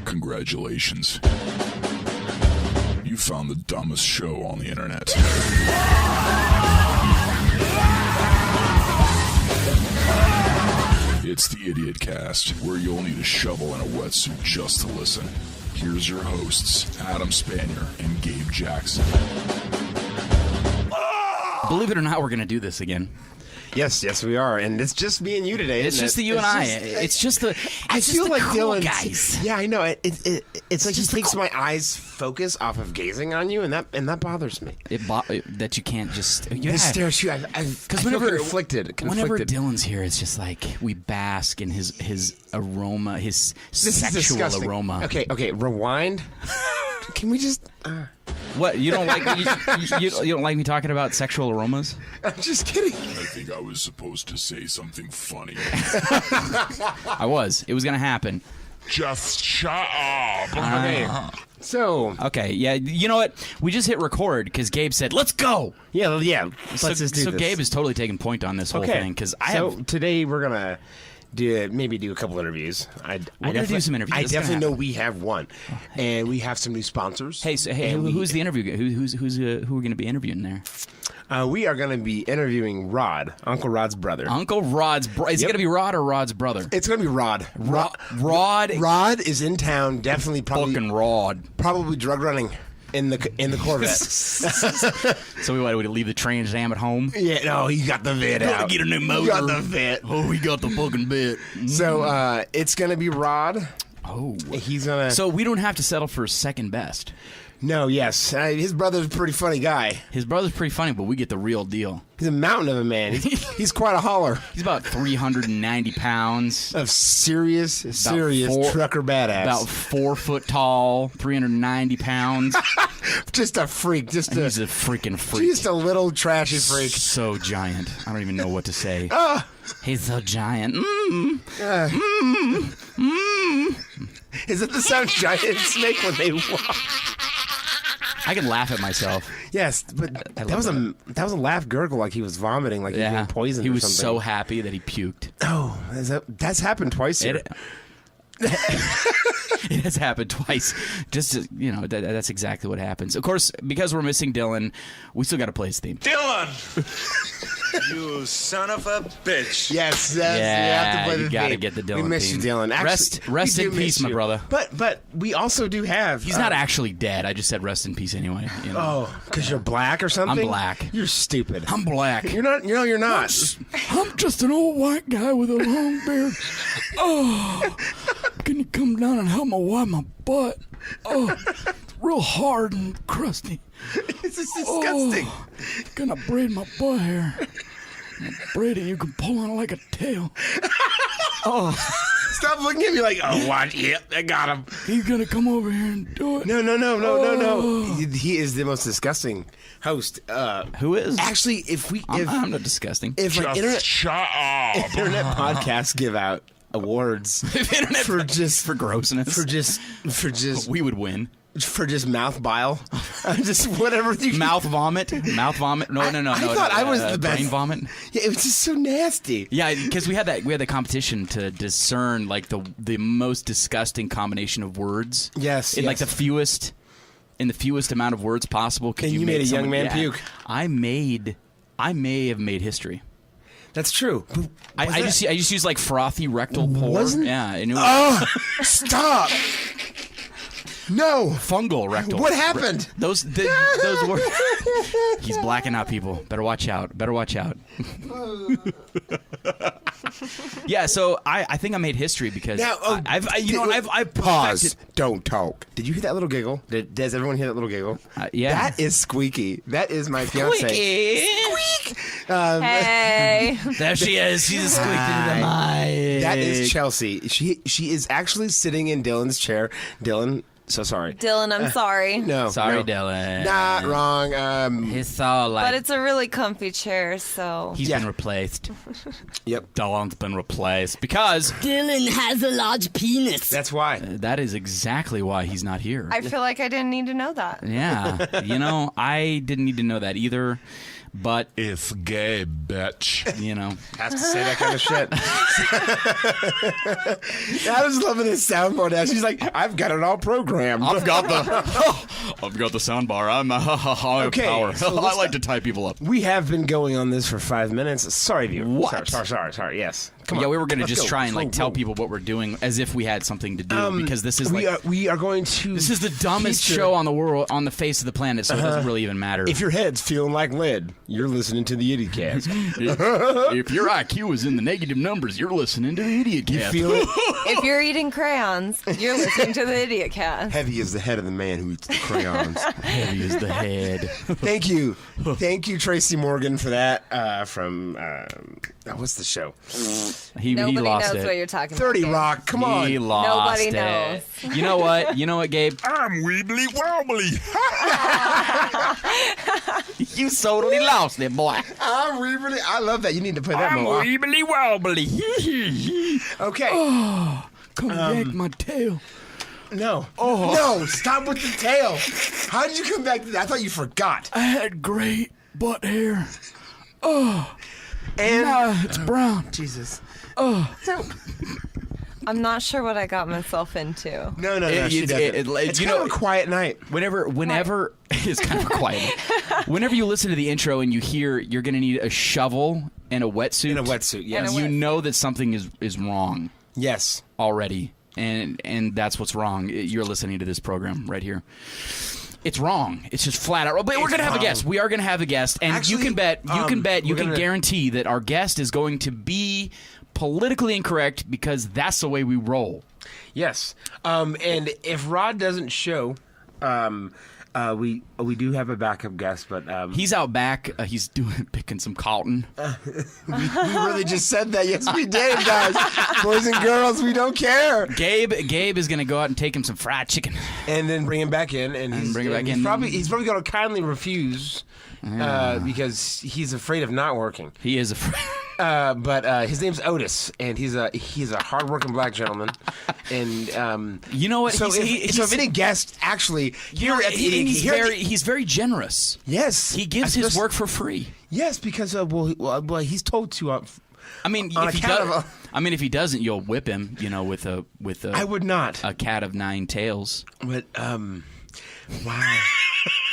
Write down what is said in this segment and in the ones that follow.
Congratulations. You found the dumbest show on the internet. It's the IdiotCast, where you'll need a shovel and a wetsuit just to listen. Here's your hosts, Adam Spanier and Gabe Jackson. Believe it or not, we're going to do this again. Yes, we are, and it's just me and you today. It's just the you and I. It's just the. I feel like cool Dylan, guys. Yeah, I know. It's like he takes my eyes focus off of gazing on you, and that bothers me. That you can't just. You stare at you. Because whenever conflicted. Whenever Dylan's here, it's just like we bask in his aroma, his sexual aroma. Okay. Rewind. Can we just? What, you don't like you don't like me talking about sexual aromas? I'm just kidding. I think I was supposed to say something funny. I was. It was going to happen. Just shut up. Okay. Okay, yeah, you know what? We just hit record because Gabe said, "Let's go." Yeah. Let's just do this. So Gabe is totally taking point on this whole thing because today we're gonna do a couple interviews. We're gonna do some interviews. I definitely know we have one, and we have some new sponsors. Hey, who's the interview? Who we're gonna be interviewing there? We are going to be interviewing Rod, Uncle Rod's brother. Uncle Rod's brother. Is it going to be Rod or Rod's brother? It's going to be Rod. Rod is in town. Definitely, fucking Rod. Probably drug running in the Corvette. So we wanted to leave the Trans Am at home. Yeah, no, he got the vid out. Get a new motor. He got the vid. Oh, he got the fucking bit. So it's going to be Rod. Oh, he's gonna. So we don't have to settle for second best. No, yes. His brother's a pretty funny guy. His brother's pretty funny, but we get the real deal. He's a mountain of a man. He's quite a hauler. He's about 390 pounds. Of serious trucker badass. About 4 foot tall, 390 pounds. Just a freak. He's a freaking freak. Just a little trashy freak. So giant. I don't even know what to say. He's so giant. Is it the sound giants make when they walk? I can laugh at myself. Yes, but that was a laugh gurgle like he was vomiting, like he was being poisoned. He was or something. so happy that he puked. Oh, that's happened twice here. It has happened twice. Just that's exactly what happens. Of course, because we're missing Dylan, we still got to play his theme. Dylan. You son of a bitch. Yes, you have to play the you got to get the Dylan. We miss you, Dylan. Actually, rest in peace, my brother. But we also do have. He's not actually dead. I just said rest in peace anyway. You know? Oh, because you're black or something? I'm black. You're stupid. I'm black. You're not. You're not. I'm just an old white guy with a long beard. Oh, can you come down and help me wipe my butt? Oh, it's real hard and crusty. This is disgusting. Oh, can I braid my butt hair? Braid it, you can pull on it like a tail. Oh. Stop looking at me like, oh, watch. Yep, I got him. He's going to come over here and do it. No. He is the most disgusting host. Who is? Actually, I'm not disgusting. If Shut up. internet podcasts give out awards for grossness, for just we would win. For just mouth bile, just whatever. Mouth vomit. No. I thought I was the best. Brain vomit. Yeah, it was just so nasty. Yeah, because we had the competition to discern like the most disgusting combination of words. Yes, like the fewest amount of words possible. And you made a young man puke. I may have made history. That's true. I just used like frothy rectal pour. Stop. No. Fungal rectal. What happened? Those were. He's blacking out, people. Better watch out. Yeah, So I think I made history because I've paused. Don't talk. Did you hear that little giggle? Does everyone hear that little giggle? Yeah. That is Squeaky. That is my fiance. Squeak. Hey. There she is. She's squeaked into the mic. That is Chelsea. She is actually sitting in Dylan's chair. Dylan. So sorry. Dylan, I'm sorry. No. Sorry, Dylan. Not wrong. It's all like... But it's a really comfy chair, so... He's been replaced. Yep. Dylan's been replaced because... Dylan has a large penis. That's why. That is exactly why he's not here. I feel like I didn't need to know that. Yeah. I didn't need to know that either. but It's gay, bitch. you know, Has to say that kind of shit. I was loving his soundboard. As she's like, I've got it all programmed. I've got the sound bar. I'm Okay, power. so I let's- like to tie people up. We have been going on this for 5 minutes. Sorry, viewer. What? Sorry. Yes. Come Yeah, on. we were going to Let's just go. try and like Let's tell go. people what we're doing as if we had something to do because this is like we are going to. this is the dumbest feature- show on the world on the face of the planet, so it doesn't really even matter. If your head's feeling like lead, you're listening to the IdiotCast. if your IQ is in the negative numbers, you're listening to the IdiotCast. You feel it? If you're eating crayons, you're listening to the IdiotCast. Heavy is the head of the man who eats the crayons. Heavy is the head. Thank you, Tracy Morgan, for that. From what's the show? He Nobody lost knows it. what you're talking 30 about. Rock. Come on. He lost Nobody it. knows. You know what? You know what, Gabe? I'm weebly wobbly. You totally lost it, boy. I love that. You need to play that I'm more. weebly wobbly. Okay. Come yank my tail. No. No. Stop with the tail. How did you come back to that? I thought you forgot. I had great butt hair. And Now it's brown. Jesus. I'm not sure what I got myself into. No. It- She it- doesn't. it- It's you kind know- of a quiet night. Whenever it's kind of quiet. Whenever you listen to the intro and you hear you're going to need a shovel and a wetsuit. In a wetsuit, yes. And a You wet- know that something is wrong Yes. already. And that's what's wrong. You're listening to this program right here. It's wrong. It's just flat out. But we're It's going to have a wrong. guest. We are going to have a guest, and Actually, you can bet, you we're can gonna- guarantee that our guest is going to be politically incorrect because that's the way we roll. Yes. And if Rod doesn't show, we do have a backup guest, but He's out back. He's picking some cotton. we really just said that. Yes, we did, guys. Boys and girls, we don't care. Gabe is going to go out and take him some fried chicken. And then bring him back in, and he's, bring him back he's in. probably going to kindly refuse because he's afraid of not working. He is a But his name's Otis, and he's a hardworking black gentleman. And You know what? So if any guest actually here at the he's very generous. yes, He gives his especially- work for free. Yes, because well, he's told to. I mean, On if he account does, of if he doesn't, you'll whip him. You know, with a I would not. a cat of nine tails. But wow,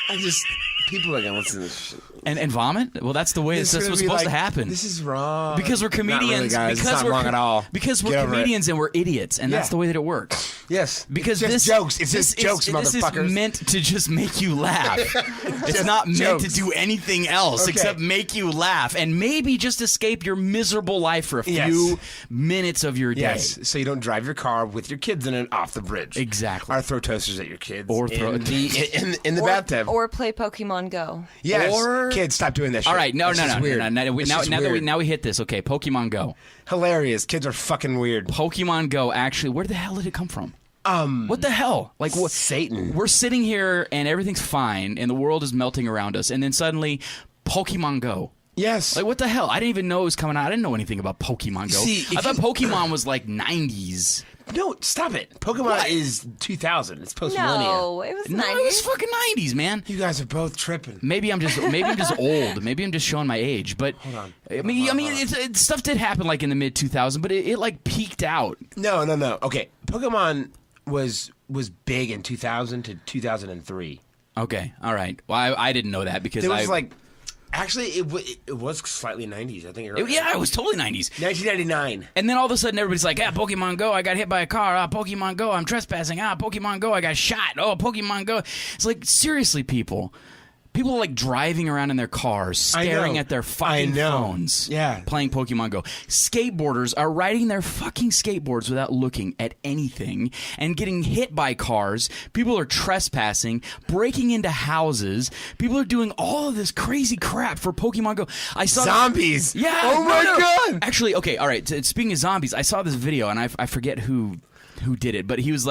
I just people are gonna listen to this shit. And vomit? Well, that's the way It's that's gonna what's be supposed to like, happen. This is wrong. Because we're comedians. Not really, guys. Because it's not we're wrong at all. Because Get we're over it. comedians and we're idiots, and that's Yeah. the way that it works. Yes, Because it's this just jokes. It's this just jokes, is, motherfuckers. This is meant to just make you laugh. It's not meant jokes. to do anything else Okay. except make you laugh and maybe just escape your miserable life for a few Yes. minutes of your day. Yes, so you don't drive your car with your kids in it off the bridge. Exactly. Or throw toasters at your kids. Or throw- in the bathtub. Or play Pokemon Go. Yes, or- kids, stop doing that shit. All right, no. That's just weird. It's just weird. Now we hit this. Okay, Pokemon Go. Hilarious. Kids are fucking weird. Pokemon Go. Actually, where the hell did it come from? What the hell? Like what? Satan. We're sitting here and everything's fine, and the world is melting around us, and then suddenly, Pokemon Go. Yes. Like what the hell? I didn't even know it was coming out. I didn't know anything about Pokemon Go. See, I if thought you- Pokemon was like 90s. No, stop it. Pokemon What? is 2000. It's post-millennial. No, it was No, nice. it was fucking 90s, man. You guys are both tripping. Maybe I'm just old. Maybe I'm just showing my age. But Hold on. I mean, stuff did happen like in the mid 2000s, but it like peaked out. No. Okay, Pokemon was big in 2000 to 2003. Okay, all right. Well, I didn't know that because There was actually it was slightly 90s. I think. it was totally 90s. 1999. And then all of a sudden, everybody's like, Pokemon Go, I got hit by a car. Pokemon Go, I'm trespassing. Pokemon Go, I got shot. Oh, Pokemon Go. It's like, seriously, people are like driving around in their cars, staring know. at their I fucking know. phones, Yeah. playing Pokemon Go. Skateboarders are riding their fucking skateboards without looking at anything and getting hit by cars. People are trespassing, breaking into houses. People are doing all of this crazy crap for Pokemon Go. I saw Zombies. Yeah. Oh my God. Actually, okay, all right. Speaking of zombies, I saw this video and I forget who did it, but he was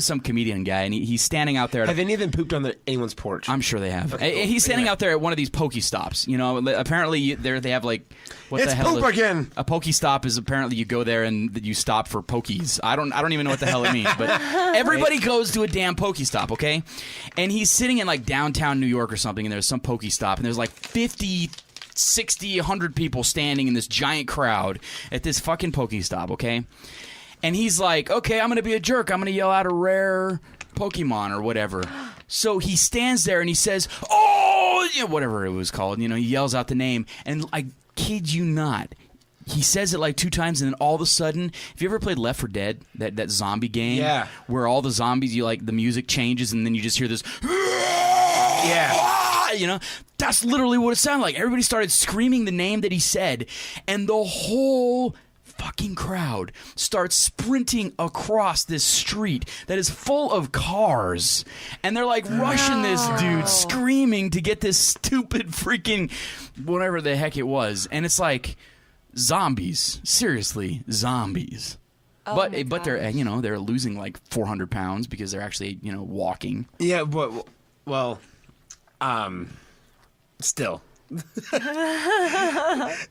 some comedian guy, and he's standing out there. Have any of them pooped on anyone's porch? I'm sure they have. Okay, cool. He's standing Anyway. out there at one of these Pokestops. You know, apparently they have like what It's the hell? poop again. A Pokestop is apparently you go there and you stop for Pokies. I don't even know what the hell it means, but everybody goes to a damn Pokestop, okay? And he's sitting in like downtown New York or something, and there's some Pokestop, and there's like 50 60, 100 people standing in this giant crowd at this fucking Pokestop, okay? And he's like, okay, I'm going to be a jerk. I'm going to yell out a rare Pokemon or whatever. So he stands there and he says, oh, whatever it was called. He yells out the name. And I kid you not, he says it like 2 times, and then all of a sudden, have you ever played Left 4 Dead, that zombie game? Yeah. Where all the zombies, the music changes, and then you just hear this. Yeah. That's literally what it sounded like. Everybody started screaming the name that he said, and the whole fucking crowd starts sprinting across this street that is full of cars, and they're like rushing this dude, screaming to get this stupid freaking whatever the heck it was. And it's like zombies, seriously, zombies. But they're they're losing like 400 pounds because they're actually walking. Yeah, but still.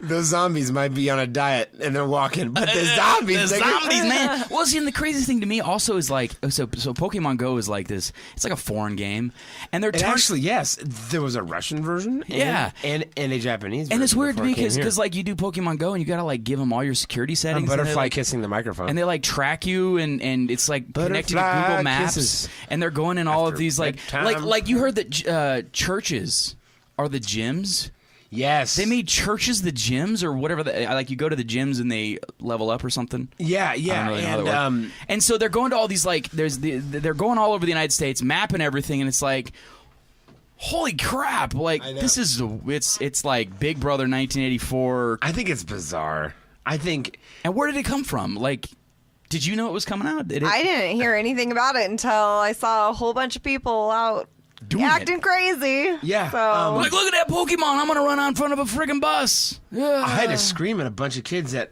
Those zombies might be on a diet and they're walking, but the zombies, man. Well, see, and the craziest thing to me also is like, so Pokemon Go is like this. It's like a foreign game, and they're actually, yes, there was a Russian version, and a Japanese version. And it's weird to me because like you do Pokemon Go and you gotta like give them all your security settings. Butterfly kissing the microphone, and they like track you, and it's like connected to Google Maps, kisses. And they're going in all of these like you heard that churches are the gyms. Yes. They made churches the gyms or whatever. Like you go to the gyms and they level up or something. Yeah. Really and so they're going to all these like they're going all over the United States, mapping everything, and it's like, holy crap! Like this is it's like Big Brother 1984. I think it's bizarre. And where did it come from? Like, did you know it was coming out? I didn't hear anything about it until I saw a whole bunch of people out acting crazy. Yeah. So. Like, look at that Pokemon. I'm going to run out in front of a friggin' bus. Yeah. I had to scream at a bunch of kids that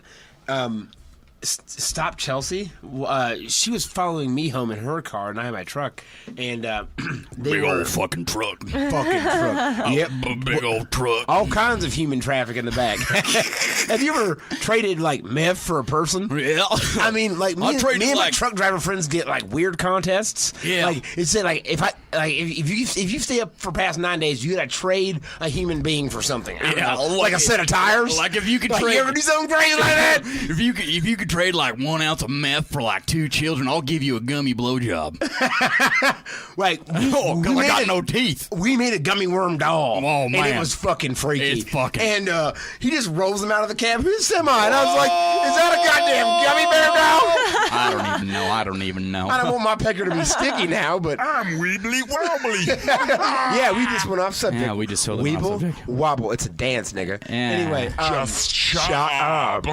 stopped Chelsea. She was following me home in her car, and I had my truck. And big old fucking truck. Yep. Big old truck. All kinds of human traffic in the back. Have you ever traded like meth for a person? Yeah. I mean, like me and my truck driver friends get like weird contests. Yeah. Like it said, like if you stay up for past 9 days, you gotta trade a human being for something. Like a set of tires. Like if you could trade. trade. You ever do something crazy like that? If you could trade like 1 ounce of meth for like 2 children, I'll give you a gummy blowjob. Like I got no teeth. We made a gummy worm doll. Oh man, and it was fucking freaky. It's fucking. And he just rolls them out of the cab. Who's semi? And I was like, is that a goddamn gummy bear doll? I don't even know. I don't want my pecker to be sticky now, but I'm weebly wobbly. Yeah, we just went off subject. Yeah, we just totally went off subject. Wobble. It's a dance, nigga. Yeah. Anyway, Just shut up.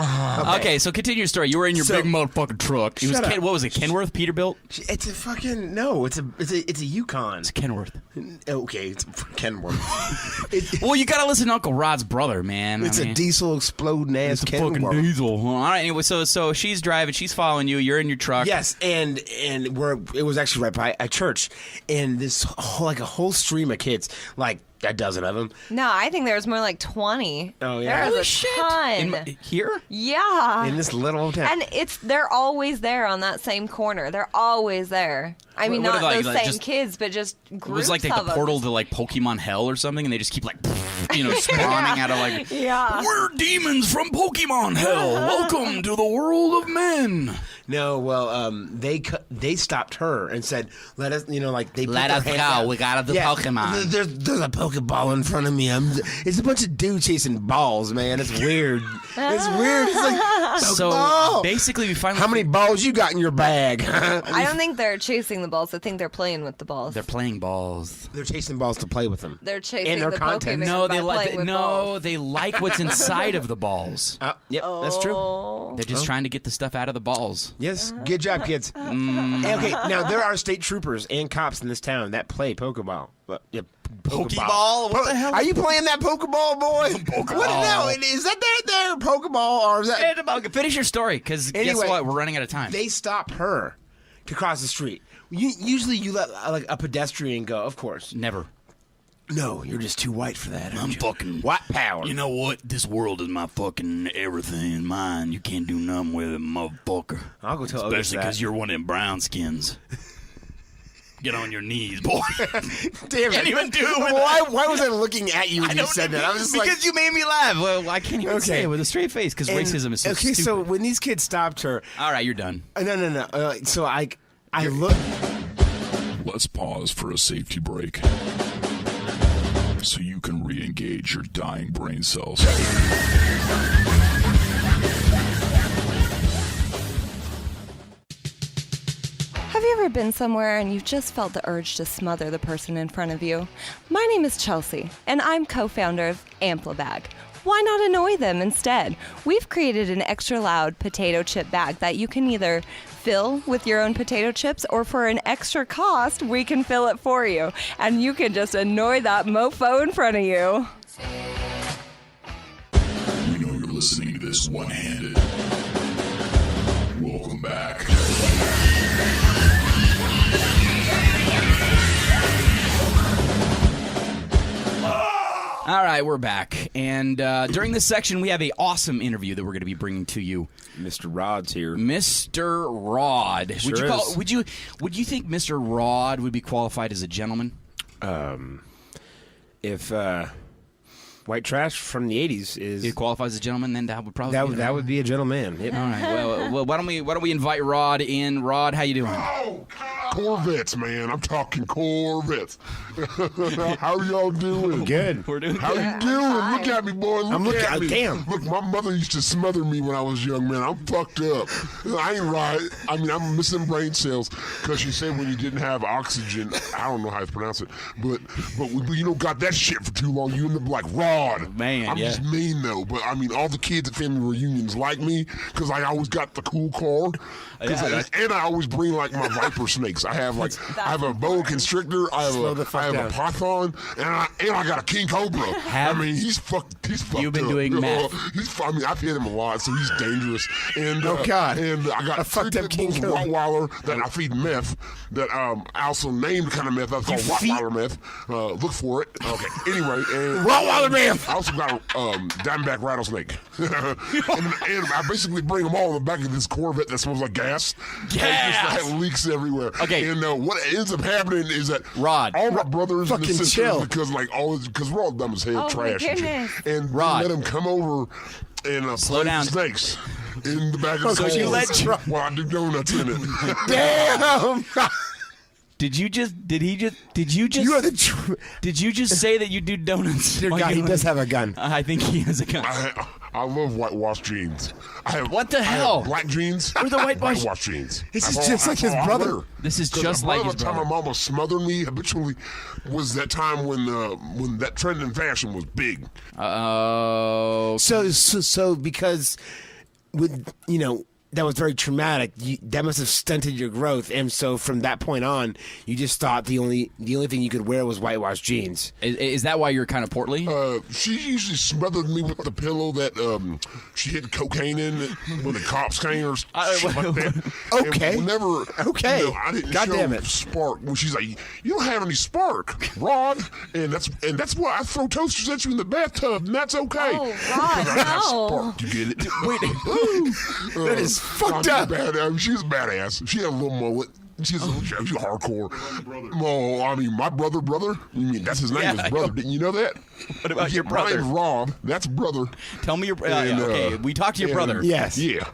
Okay, so continue your story. You were in your big motherfucking truck. It was Shut up. what was it? Kenworth Peterbilt? It's a fucking no. It's a Yukon. It's Kenworth. Okay, it's Kenworth. Well, you gotta listen to Uncle Rod's brother, man. It's a diesel exploding ass Kenworth. Fucking diesel. All right. Anyway, so she's driving. She's following you. You're in your truck. Yes, and it was actually right by a church, and this a whole stream of kids, like a dozen of them. No, I think there was more like 20. Oh yeah, There's a ton. Here? Yeah. In this little town. And they're always there on that same corner. They're always there. I mean, What not are they, those like, same kids, but just groups It was like the of them. portal to like Pokemon Hell or something, and they just keep like, spawning out of like. Yeah. We're demons from Pokemon Hell. Welcome to the world of men. No, well, they stopped her and said, "Let us, they Let us go. We gotta do Pokemon." There's a Pokeball in front of me. It's a bunch of dudes chasing balls, man. It's weird. It's weird. It's like so basically, we finally. How many balls you got in your bag? I don't think they're chasing the balls. I think they're playing with the balls. They're playing balls. They're chasing balls to play with them. They're chasing And their the content. Pokemon No, by playing with balls. they like what's inside of the balls. Yep, that's true. They're just trying to get the stuff out of the balls. Yes, good job, kids. Okay, now there are state troopers and cops in this town that play Pokeball. Pokeball? What the hell? Are you playing that Pokeball, boy? Pokeball. What now? Is that their Pokeball or is that? Finish your story, because guess what? We're running out of time. They stop her to cross the street. Usually you let like a pedestrian go, of course. Never. No, you're just too white for that. I'm fucking white power. You know what? This world is my fucking everything. Mine. You can't do nothing with it, motherfucker. I'll go tell Especially because you're one of them brown skins. Get on your knees, boy. Damn Can't it. even do it with Why was I looking at you when you said that? I was just because you made me laugh. Well, I can't even say it with a straight face because racism is so okay, stupid. so when these kids stopped her... All right, you're done. No. So I look... Let's pause for a safety break so you can re-engage your dying brain cells. Have you ever been somewhere and you've just felt the urge to smother the person in front of you? My name is Chelsea, and I'm co-founder of Amplabag. Why not annoy them instead? We've created an extra loud potato chip bag that you can either fill with your own potato chips, or for an extra cost, we can fill it for you. And you can just annoy that mofo in front of you. We know you're listening to this one-handed. Welcome back. All right, we're back. And during this section, we have an awesome interview that we're going to be bringing to you. Mr. Rod's here. Mr. Rod. Sure is. Would you think Mr. Rod would be qualified as a gentleman? If white trash from the 80s is... He qualifies as a gentleman, then that would probably that would be a gentleman. Yep. All right. Well, why don't we invite Rod in? Rod, how you doing? Oh, Corvettes, man. I'm talking Corvettes. How y'all doing? Good. We're doing How good. you doing? Look at me, boy. Look at me. Damn. Look, my mother used to smother me when I was young, man. I'm fucked up. I ain't right. I mean, I'm missing brain cells because she said when you didn't have oxygen, I don't know how to pronounce it, but you know, got that shit for too long, you end up like Rod. Man, I'm yeah. just mean though, but I mean, all the kids at family reunions like me because I always got the cool car. And I always bring like my viper snakes. I have a boa constrictor. I have a python, and I got a king cobra. I mean, he's fucked. You've been doing meth. I've hit him a lot, so he's dangerous. And Oh, God. And I got A fucked up king cobra. Rottweiler that I feed meth. That I also named the kind of meth that's called Rottweiler meth. Look for it. Okay. Anyway, and Rottweiler meth. I also got a diamondback rattlesnake, and I basically bring them all in the back of this Corvette that smells like gas. Gas! It just leaks everywhere. Okay. And what ends up happening is that Rod. all my brothers and Fucking sisters, chill. because we're all dumb as hell, Oh, my trash and goodness. shit. And Rod. let them come over and Slow play down. snakes in the back of the So you car let- while I do donuts in it. Damn. Did you just You are the... did you just say that you do donuts? Dear God, he does have a gun. I think he has a gun. I love whitewashed jeans. What the I hell? have black jeans. Where's the whitewashed- whitewashed jeans? This is That's just all- like that's his all I brother. wear. This is 'Cause just like his the time brother. my mama smothered me habitually was that time when that trend in fashion was big. Oh. So because with that was very traumatic. That must have stunted your growth, and so from that point on, you just thought the only thing you could wear was whitewashed jeans. Is that why you're kind of portly? She usually smothered me with the pillow that she hid cocaine in when the cops came or shit like that. Okay. And whenever, Okay. I didn't God show damn it. spark. Well, she's like, you don't have any spark, Rod, and that's why I throw toasters at you in the bathtub, and that's okay. Oh, Rod, Because I have no. spark. You get it? Wait. That is fucked up. She's a badass. She had a little mullet. She's hardcore. Oh, I mean, my brother. You mean that's his name? Yeah, His brother. Didn't you know that? What about your My brother? name's Rob. That's brother. Tell me your. And, okay, we talked to your and, brother. Yes. Yeah.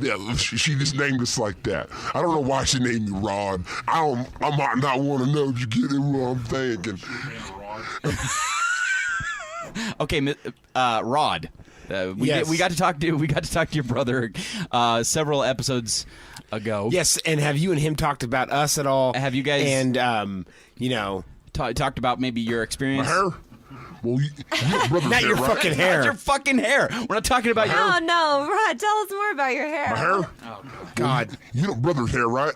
Yeah, she just named us like that. I don't know why she named me Rod. I might not want to know if you get it what I'm thinking. Okay, Rod. Yes. We got to talk to your brother several episodes ago. Yes, and have you and him talked about us at all? Have you guys- And Talked about maybe your experience. My hair? Well, you know brother's not hair, your right? fucking Not hair. your fucking hair. We're not talking about your. Oh, no. Rod, tell us more about your hair. My hair? God. You know brother's hair, right?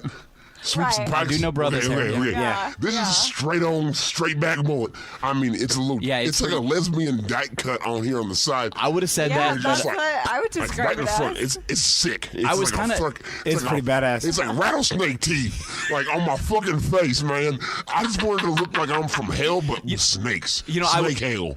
Sweeps and Right. pikes. I do know brother's hair, Okay. Yeah. This is a straight back mullet. I mean, it's a little. Yeah, it's it's like a lesbian dyke cut on here on the side. I would have said Yeah, that. that's but what I would Like describe right in it the front. as. It's sick. It's I was like kinda- It's pretty badass. It's like rattlesnake teeth, like on my fucking face, man. I just wanted to look like I'm from hell, but with snakes. Snake hell.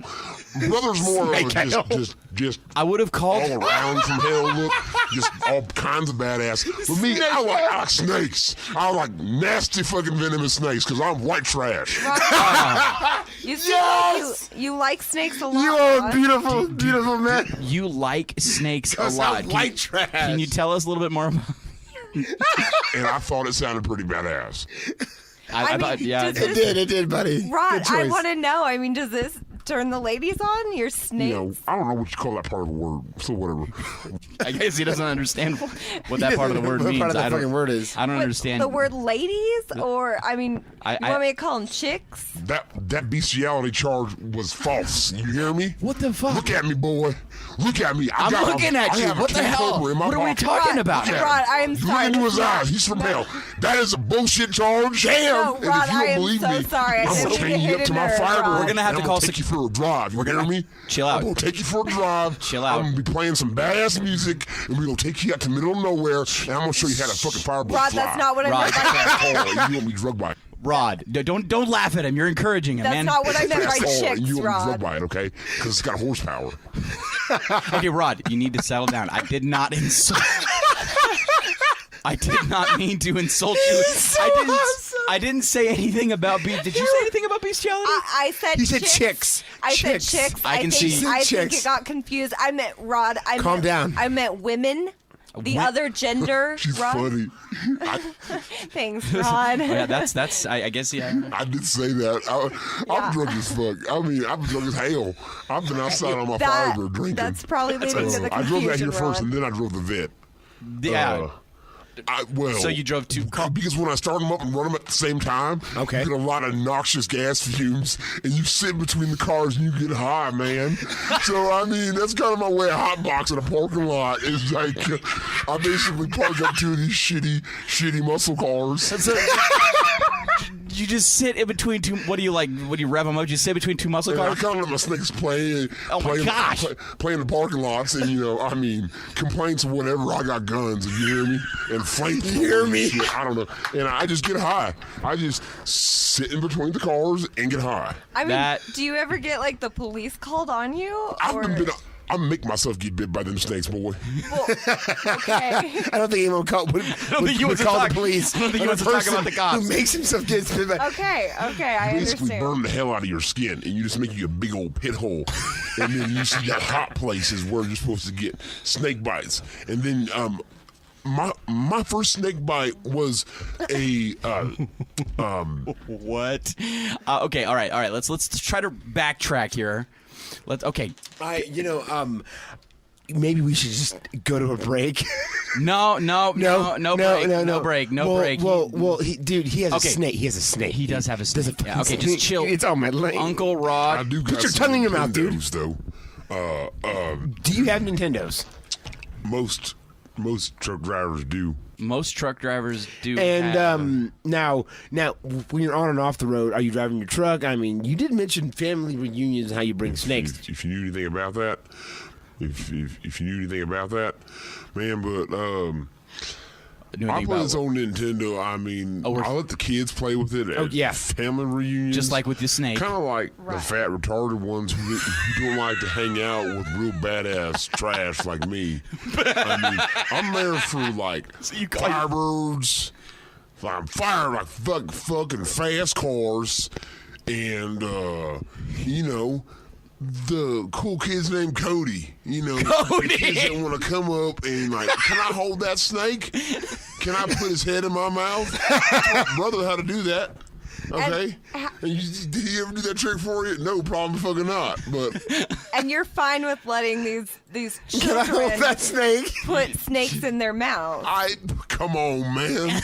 Brother's more Snake of hell. a just I would have called. all around from hell look. just all kinds of badass. For me, I like snakes. I like nasty fucking venomous snakes because I'm white trash. You seem like you like snakes a lot. You are a Rod. beautiful, beautiful man. You like snakes a Because lot. I'm white trash. Can you tell us a little bit more about? And I thought it sounded pretty badass. I mean, thought, yeah. does It did, buddy. Rod, Good choice. I want to know. I mean, does this turn the ladies on? Your snakes? You know, I don't know what you call that part of the word. So whatever. I guess he doesn't understand what that part of the word What means. part of the I don't- fucking word is? I don't What, understand. the word ladies, or I mean, I- you want me to call them chicks? That bestiality charge was false. You hear me? What the fuck? Look at me, boy. Look at me. I'm looking at I you. have a What the can hell? Cobra in my What are we pocket. talking Rod, about? Look at Rod, him. I am Look sorry. into his No, eyes. He's from no. hell. That is a bullshit charge. No, And Rod, if you I don't am believe so me, sorry. I I'm didn't gonna mean chain to you up hit to a my nerve, fire. Rod. We're gonna have to and call I'm gonna take you for a drive. You hear me? Chill out. I'm gonna take you for a drive. Chill out. I'm gonna be playing some badass music, and we're gonna take you out to the middle of nowhere, and I'm gonna show you how to fucking fireball Rod, fly. that's not what I Rod, meant by Fast hall, and you want me drugged by it. Rod, don't laugh at him. You're encouraging him, That's man. not what I meant by Fast hall, chicks, and you want me Rod. drugged by it, okay? Because it's got horsepower. Okay, Rod, you need to settle down. I did not insult. I did not mean to insult you. I didn't say anything about Did you say anything about bestiality? I said He said chicks. chicks. I Chicks. said chicks. I can think, see- I think Chicks. it got confused. I meant Rod. Calm down. I meant women. The other gender. She's Rod. funny. Thanks, Rod. Oh, yeah, that's. I guess yeah. I did say that. I'm drunk as fuck. I mean, I'm drunk as hell. I've been outside on my Firebird drinking. That's probably leading to the I drove out here confusion, first, Rod. and then I drove the vet. Yeah. Well, So you drove two cars? Because when I start them up and run them at the same time, Okay. you get a lot of noxious gas fumes, and you sit between the cars and you get high, man. So I mean, that's kind of my way of hotboxing a parking lot. Is like I basically park up two of these shitty muscle cars. You just sit in between two. What do you like? What do you rev them up? You sit between two muscle And I cars. kind of let my snakes play. Oh my gosh. Play in the parking lots, and I mean, complaints or whatever. I got guns. If you hear me, and flames. You hear me? I don't know. And I just get high. I just sit in between the cars and get high. I mean, That- do you ever get like the police called on you? I make myself get bit by them snakes, boy. Well, okay. I don't think anyone would call the police. I don't think on he a wants to talk person about the cops. Who makes himself get spit by. Okay, I Basically understand. burn the hell out of your skin, and you just make you a big old pit hole. And then you see that hot places where you're supposed to get snake bites. And then my first snake bite was a What? Okay, all right. Let's try to backtrack here. Maybe we should just go to a break. No break. Well, he has Okay. a snake. He has a snake. He does have a snake. Yeah, okay, just chill. It's on my leg. Uncle Rod. I do got Put your some tongue in your mouth, dude. Nintendos, though. Do you have Nintendos? Most truck drivers do. Most truck drivers do. And have, now, when you're on and off the road, are you driving your truck? I mean, you did mention family reunions and how you bring snakes. If you knew anything about that, if you knew anything about that, man. But knew I anything play about this on Nintendo. I mean, we're- I let the kids play with it. At yeah. family reunions, just like with the snake. kind of like the Right. fat retarded ones who don't like to hang out with real badass trash like me. I mean, I'm there for like Firebirds. I'm firing like fucking fast cars, and the cool kid's named Cody. Cody! The kids that want to come up and like, can I hold that snake? Can I put his head in my mouth? I taught brother how to do that. Okay. And did he ever do that trick for you? No, probably fucking not. But And you're fine with letting these Can I hold children that snake? put snakes in their mouth. come on, man.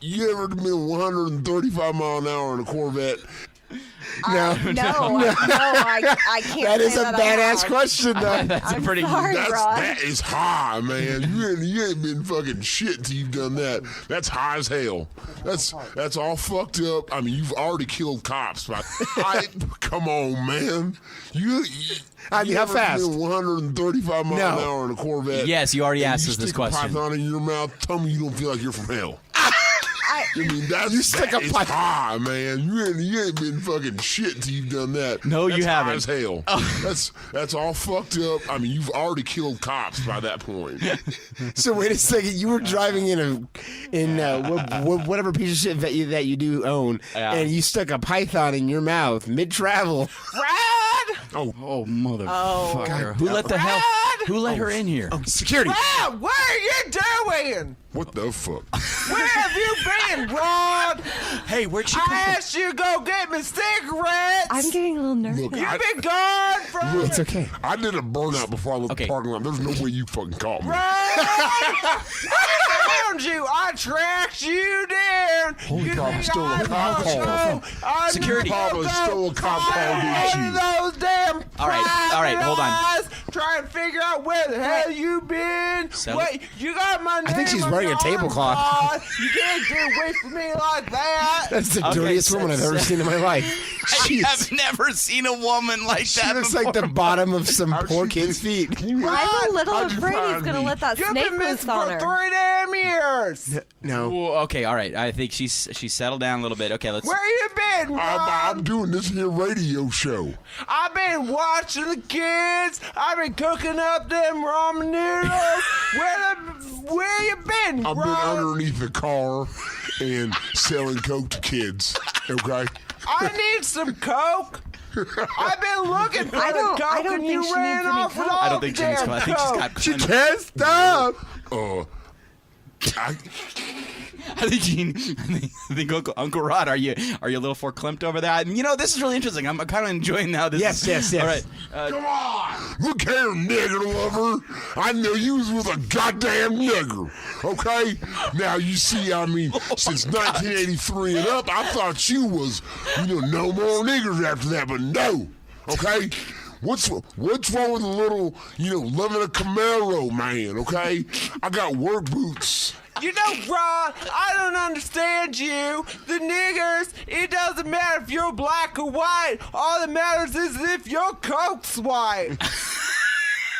You ever been 135 mile an hour in a Corvette? No. I can't. That is say a that I badass have. question, though. That's a I'm pretty. sorry, Rod. That is high, man. You ain't been fucking shit until you've done that. That's high as hell. That's all fucked up. I mean, you've already killed cops. Come on, man. I mean, how fast? 135 mile an hour in a Corvette. Yes, you already and asked you us this stick question. a python in your mouth. Tell me you don't feel like you're from hell. I mean, that is high, man. You ain't been fucking shit till you've done that. No, that's you haven't. High as hell. That's all fucked up. I mean, you've already killed cops by that point. So wait a second, you were driving in whatever piece of shit that you do own, and you stuck a python in your mouth mid-travel. Brad! Oh, motherfucker! Who let the hell? Who let her in here? Oh, security. Brad, what are you doing? What the fuck? Where have you been, Rod? Hey, where'd she come from? I asked you to go get me cigarettes. I'm getting a little nervous. Look, You've been gone from It's okay. I did a burnout before I left Okay. the parking lot. There's no way you fucking caught me. I found you. I tracked you down. Holy you crap, I stole a cop car. Security. Papa stole a cop car, didn't you? Those damn All right, hold on. eyes, trying to figure out where the hell you been. Settle- Wait, you got my name. I think she's on wearing your a tablecloth. arm, Rod. You can't get away from me like that. That's the Okay, dirtiest woman I've ever seen in my life. I have never seen a woman like She that looks before. like the bottom of some poor kid's feet. I'm a little How'd you afraid he's find going to me? let that You've snake been loose missing on for her. 3 damn years. No. Well, okay, all right. I think she's settled down a little bit. Okay, let's. Where you been, Rod? I'm doing this here radio show. I've been watching the kids. I've been cooking up them ramen noodles. Where you been, I've Rod? been underneath the car and selling coke to kids. Okay. I need some coke. I've been looking for I the don't coke and think you she needs ran any off with coke. all I don't think she needs the to. I think she's coke. got. She can't stop. I think Uncle Rod, are you a little verklempt over that? You know, this is really interesting. I'm kind of enjoying now. Yes. All right. Come on. Look here, nigger lover. I know you was with a goddamn nigger. Okay? Now, you see, I mean, since 1983 and up, I thought you was, no more niggers after that, but no. Okay? What's wrong with a little, loving a Camaro, man, okay? I got work boots. You know, Rod, I don't understand you. The niggers, it doesn't matter if you're black or white. All that matters is if your coke's white.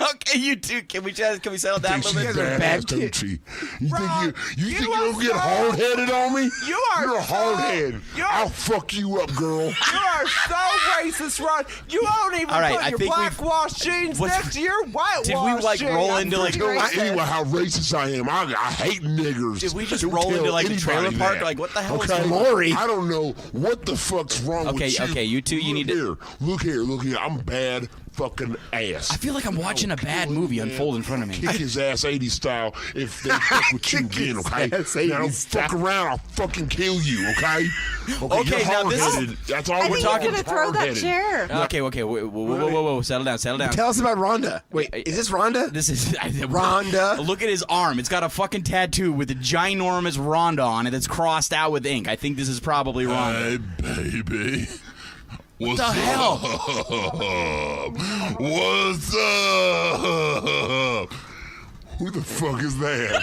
Okay, you two. Can we settle down a She little bit? badass, don't she? You Rod, think you you think are you'll get so- hard-headed on me? You are You're a so- hard-head. you're- I'll fuck you up, girl. You are so racist, Rod. You don't even All right, I put your think black wash jeans what's- next to your white Did wash we, like, jeans. roll into, like, Anyway, how racist I am. I hate niggers. Did we just Don't roll tell into, like, the anybody trailer park? that. Like, what the hell is Okay, going on? Lori. I don't know what the fuck's wrong Okay, with you. okay, you two, you need to- Look here. I'm bad fucking ass. I feel like I'm watching a bad movie unfold in front of me. Kick his ass 80s style if they fuck with you again, okay? ass Now 80s don't fuck around, I'll fucking kill you, okay? Okay, you're now this is- hard-headed. That's all I we're think talking he's going to throw that hard-headed. chair. Okay, whoa, settle down. Tell us about Rhonda. Wait, is this Rhonda? This is Rhonda. Look at his arm. It's got a fucking tattoo with a ginormous Rhonda on it that's crossed out with ink. I think this is probably Rhonda. Hey, baby. What's the hell? What's up? Who the fuck is that?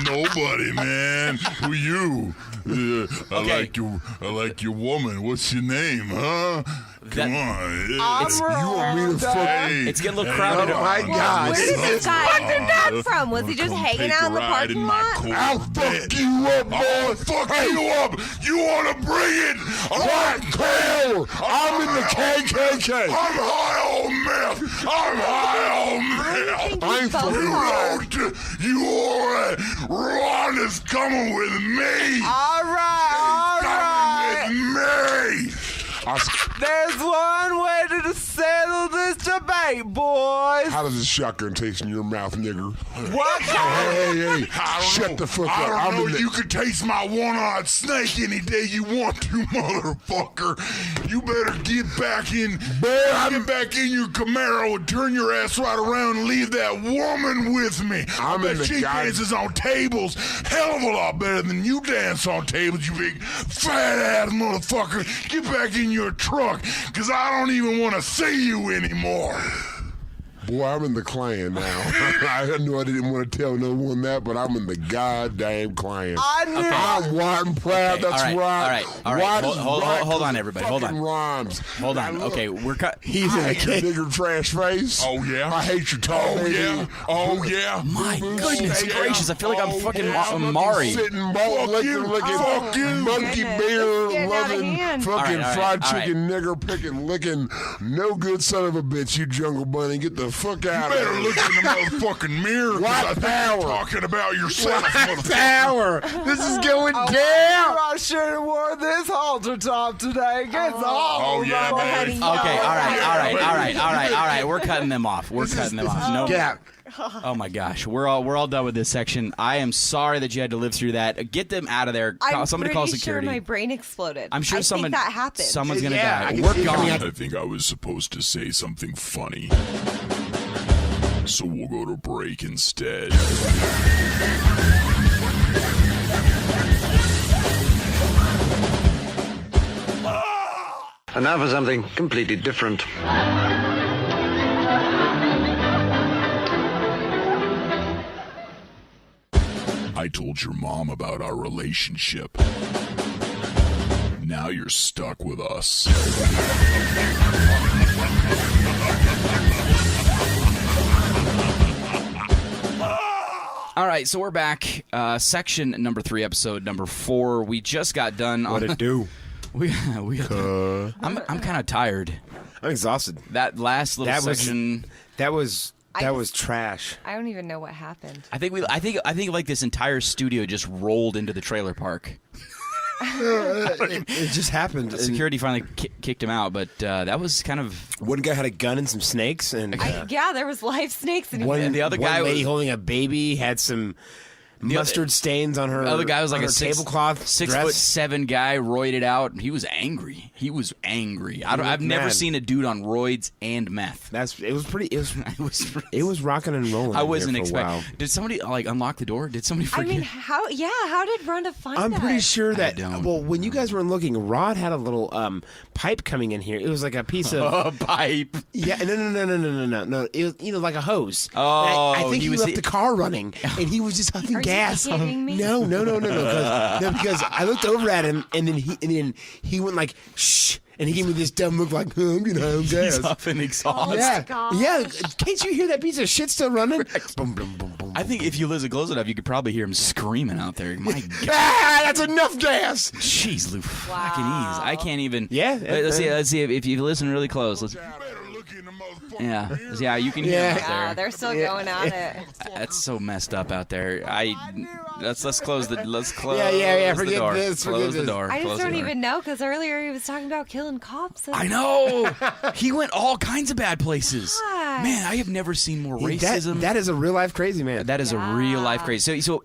Nobody, man. Who you? I Okay. like your woman. What's your name, huh? Come on. You want me to fuck? Hey, It's getting a little crowded. Oh my God. Where did this guy get that from? Was he just Come hanging take out a in the ride parking in my lot? cool I'll bed. fuck you up, boy. I'll fuck you up. You want to bring it? Black Taylor, I'm in the KKK. I'm high on meth. I'm high on meth. I ain't both fucking are. You all right? Ron is coming with me. All right. Coming with me. There's one way to settle this debate, boys. How does this shotgun taste in your mouth, nigger? What? Hey, I don't shut know. the fuck I up. don't I'm know. in the- You can taste my one-eyed snake any day you want to, motherfucker. You better get back in. Get back in your Camaro and turn your ass right around and leave that woman with me. I'm I in bet the she guy- dances on tables hell of a lot better than you dance on tables, you big fat-ass motherfucker. Get back in your truck, because I don't even want to see you anymore. Boy, Boy, I'm in the clan now. I knew I didn't want to tell no one that, but I'm in the goddamn clan. I'm white and proud. Okay, That's all right. All right. Hold on, everybody. Hold on. Rhymes. Hold on. Okay, we're cut. He's I in a hate your cage. bigger trash face. Oh, yeah? I hate your tall baby. Oh, yeah. My Boo-boo goodness steak. gracious! I feel like I'm fucking Fucking Mari. Sitting, ball, licking, Fuck you. monkey Goodness, beer, this is getting out of loving, hand. fucking All right, fried all right. chicken, nigger picking, licking, no good son of a bitch, you jungle bunny. Get the fuck out of Better here. look in the motherfucking mirror. 'Cause White I think power. you're talking about yourself, motherfucker. Power. This is going down. I should have worn this halter top today. Gets all Oh, yeah, over. man. Okay, all right. We're cutting them off. No. Yeah. Oh my gosh, we're all done with this section. I am sorry that you had to live through that. Get them out of there. Somebody call security. Sure my brain exploded. I'm sure I think that happened. someone's gonna Yeah, I die. can We're see it coming gone. out. I think I was supposed to say something funny. So we'll go to break instead. And now for something completely different. I told your mom about our relationship. Now you're stuck with us. All right, so we're back. Section number 3, episode number 4. We just got done. What it do? I'm kind of tired. I'm exhausted. That last little section. That was trash. I don't even know what happened. I think like this entire studio just rolled into the trailer park. It just happened. Security finally kicked him out, but that was kind of. One guy had a gun and some snakes, and Yeah, there was live snakes in here. one the other guy one lady was- holding a baby had some mustard stains on her. The other guy was like on a her tablecloth 6'7" guy, roided out. He was angry. I've never mad. seen a dude on roids and meth. It was rocking and rolling. I wasn't here for a while. expecting. Did somebody unlock the door? Did somebody I forget? mean, how did Rhonda find I'm that? pretty sure that. don't. Well, when you guys were looking, Rod had a little pipe coming in here. It was like a piece of. a pipe. Yeah, no. It was, like a hose. Oh, And I think he he was left the car running, and he was just huffing Are you gas. kidding me? No, because I looked over at him, and then he went like shh, and he gave me this dumb look like I'm gonna have gas. He's huffing exhaust. Yeah, God. yeah. Can't you hear that piece of shit still running? Boom, boom, boom, boom. I think if you listen close enough, you could probably hear him screaming out there. My God. That's enough gas. Jeez, Lou, fucking ease. I can't even. Yeah, Let's see if you listen really close. Let's. Yeah, you can hear him out Yeah, there. they're still going at it. That's so messed up out there. Let's close the. Let's close. Yeah. the Forget door. this. Close Forget the this. door. I Close just the don't door. even know because earlier he was talking about killing cops. I know. He went all kinds of bad places. God. Man, I have never seen more racism. That is a real life crazy man. That is a real life crazy. So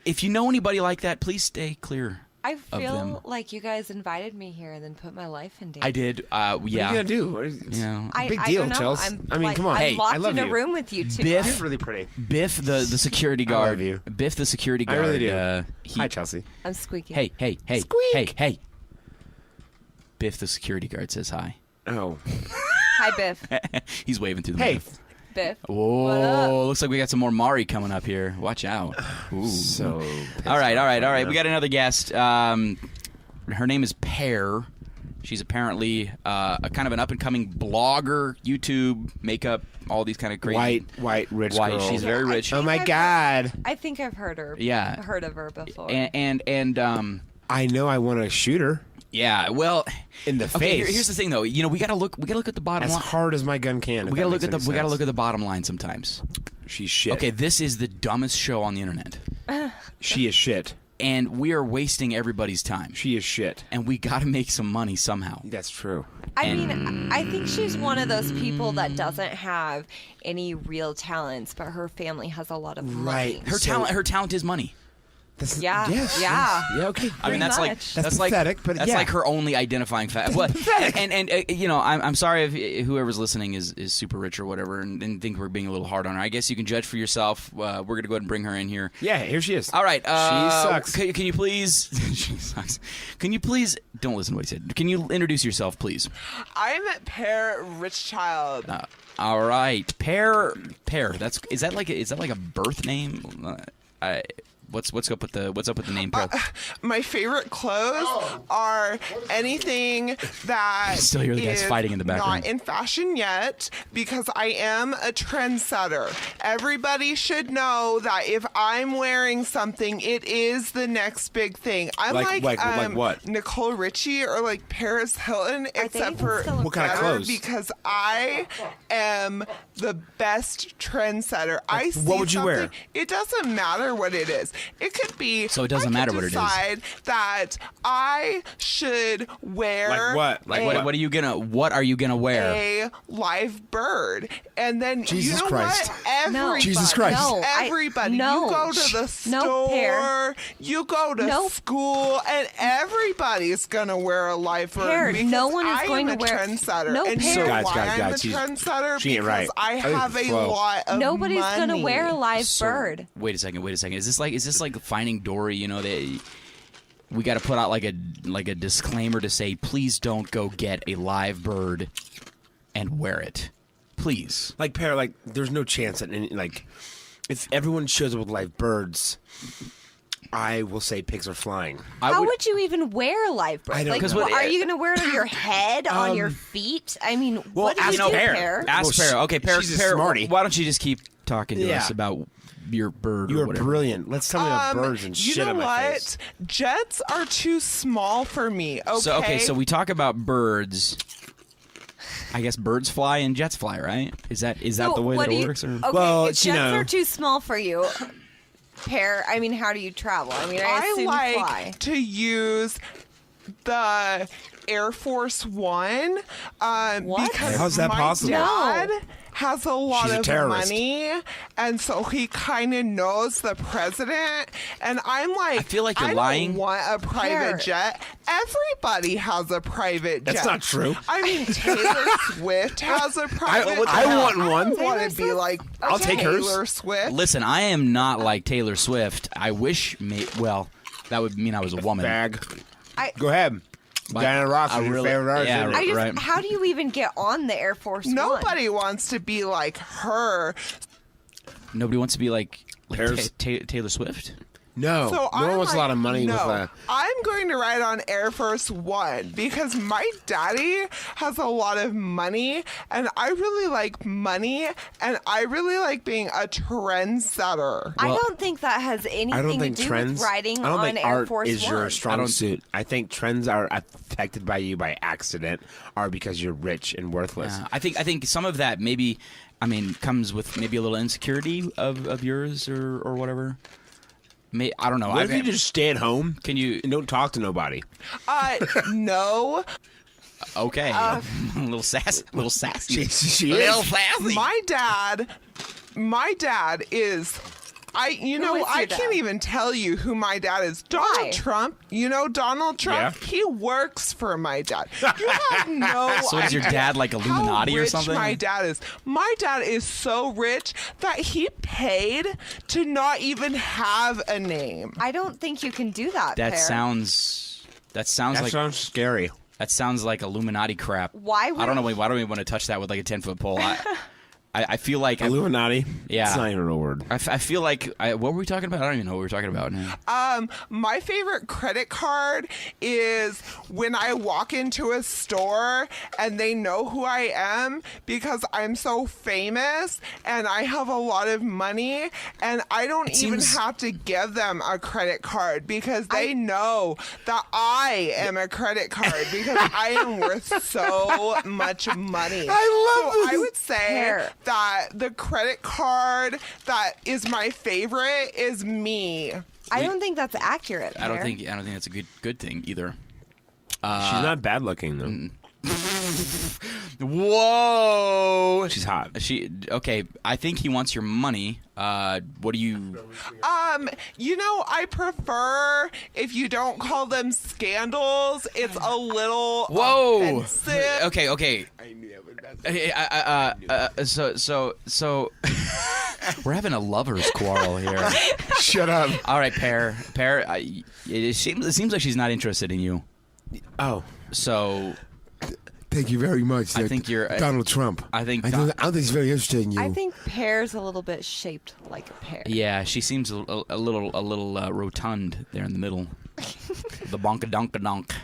if you know anybody like that, please stay clear. I of feel them. like you guys invited me here and then put my life in danger. I did. What are you gonna do? Yeah. Big I deal, don't know. Chelsea. I mean, come on. I'm Hey, locked I love in a you. room with you two. Biff. You're really pretty. Biff, the security I guard. love you. Biff, the security I guard. really do. He- Hi, Chelsea. I'm squeaky. Hey. Squeak. Hey. Biff, the security guard, says hi. Oh. Hi, Biff. He's waving through the Hey. window. Biff. Whoa, looks like we got some more Mari coming up here. Watch out. Ooh. So. All right. We got another guest. Her name is Pear. She's apparently a kind of an up-and-coming blogger, YouTube, makeup, all these kind of crazy. White, rich White. girl. She's very rich. Oh my God. I think I've heard her. Yeah. Heard of her before. And I know I want to shoot her yeah. Well, in the okay. face. Here's the thing, though. You know, we gotta look at the bottom as line. hard as my gun can. We gotta look at the bottom line sometimes. She's shit. Okay, this is the dumbest show on the internet, She is shit. and we are wasting everybody's time. She is shit. And we gotta make some money somehow. That's true. I mean, I think she's one of those people that doesn't have any real talents, but her family has a lot of money. Right. Her talent is money. Yeah. Yes. Yeah. Yeah. Okay. I mean, that's Pretty like much. That's pathetic, but that's yeah. like her only identifying fact. Well, and you know, I'm sorry if whoever's listening is super rich or whatever, and think we're being a little hard on her. I guess you can judge for yourself. We're gonna go ahead and bring her in here. Yeah. Here she is. All right. She sucks. Can you please? She sucks. Can you please don't listen to what he said? Can you introduce yourself, please? I'm Pear Richchild. All right, Pear. Is that like a birth name? What's up with the name Pear? My favorite clothes are anything that Still hear the guys is fighting in the background. not in fashion yet, because I am a trendsetter. Everybody should know that if I'm wearing something, it is the next big thing. I'm Like what? Nicole Richie or like Paris Hilton, except for What kind of better, clothes? because I am the best trendsetter. I see what would you wear? something- It doesn't matter what it is. It could be. So it doesn't I matter could what it is. decide that I should wear. Like what? Like What are you gonna wear? A live bird, and then Jesus you know Christ. what? Everybody, Jesus Christ. No, everybody, no. you go to the No, store, Pear. you go to Nope. school, and everybody's gonna wear a live bird. Pear, because no one is I going am to a wear- trendsetter. No, and Pear. you know Guys, why guys, I'm guys, a trendsetter? she ain't Because right. I have a Flow. lot of Nobody's money. gonna wear a live So, bird. Wait a second. Is this like Finding Dory? You know, we got to put out like a disclaimer to say, please don't go get a live bird and wear it, please. Like Pear, like there's no chance that if everyone shows up with live birds, I will say pigs are flying. How would you even wear a live bird? I don't Like, know. 'Cause are you going to wear it on your head, on your feet? I mean, what do you do, Pear? Ask Well, Pear. Okay, Pear. she's a Pear, smarty. why don't you just keep talking to Yeah. us about your bird? You or are whatever. brilliant. Let's tell me about birds and you shit know on my what? face. Jets are too small for me. Okay. So we talk about birds. I guess birds fly and jets fly, right? Is that So the way what that do it you- works? Or? Okay, Well, if you jets know. are too small for you, Pear, I mean, how do you travel? I mean, I I assume like you fly. to use the Air Force One What? because How's that my possible? dad has a lot She's a of terrorist. money, and so he kind of knows the president. And I'm like, I feel like you're I lying. don't want a private Pear. jet. Everybody has a private jet. That's not true. I mean, Taylor Swift has a private jet. I want one. I want to be Taylor like I'll take hers. Taylor Swift. Listen, I am not like Taylor Swift. I wish, well, that would mean I was a woman. Bag. I- Go ahead. But Diana Ross I is your really- favorite artist. yeah, isn't it? I just, Right. how do you even get on the Air Force One? Nobody wants to be like her. Nobody wants to be like Pear's- Taylor Swift. No. So no I'm one wants a lot of money no, with I'm going to ride on Air Force One because my daddy has a lot of money, and I really like money, and I really like being a trendsetter. I Well, don't think that has anything I don't think to do trends. with riding I don't on think Air art Force is One. your strong suit. I think trends are affected by you by accident, or because you're rich and worthless. I think some of that maybe, I mean, comes with maybe a little insecurity of yours or whatever. I don't know. What if you just stay at home? Can you? And don't talk to nobody. No, Okay, a little sassy. She is. sassy. my dad is. I is your I dad? can't even tell you who my dad is. Why? Donald Trump. You know Donald Trump? Yeah. He works for my dad. You have no So is your idea dad like Illuminati how or rich something? My dad is. My dad is so rich that he paid to not even have a name. I don't think you can do that, That Pear. sounds That like sounds scary. that sounds like Illuminati crap. Why would I don't know. Why don't we want to touch that with like a 10-foot pole? I feel like Illuminati. Yeah. It's not even a real word. I feel like what were we talking about? I don't even know what we were talking about now. My favorite credit card is when I walk into a store and they know who I am because I'm so famous and I have a lot of money, and I don't even seems- have to give them a credit card because they know that I am a credit card because I am worth so much money. I love so this. I would say Pear. that the credit card that is my favorite is me. I don't think that's accurate. I don't Pear. think that's a good thing either. She's not bad looking though. Whoa. She's hot. Okay, I think he wants your money. What do you... I prefer if you don't call them scandals. It's a little offensive. Okay. I knew that would So we're having a lovers quarrel here. Shut up. All right, Pear. It seems like she's not interested in you. Oh. So... Thank you very much. I think you're Donald Trump. I don't think he's very interested in you. I think Pear's a little bit shaped like a pear. Yeah, she seems a little rotund there in the middle. The bonka-donka-donk.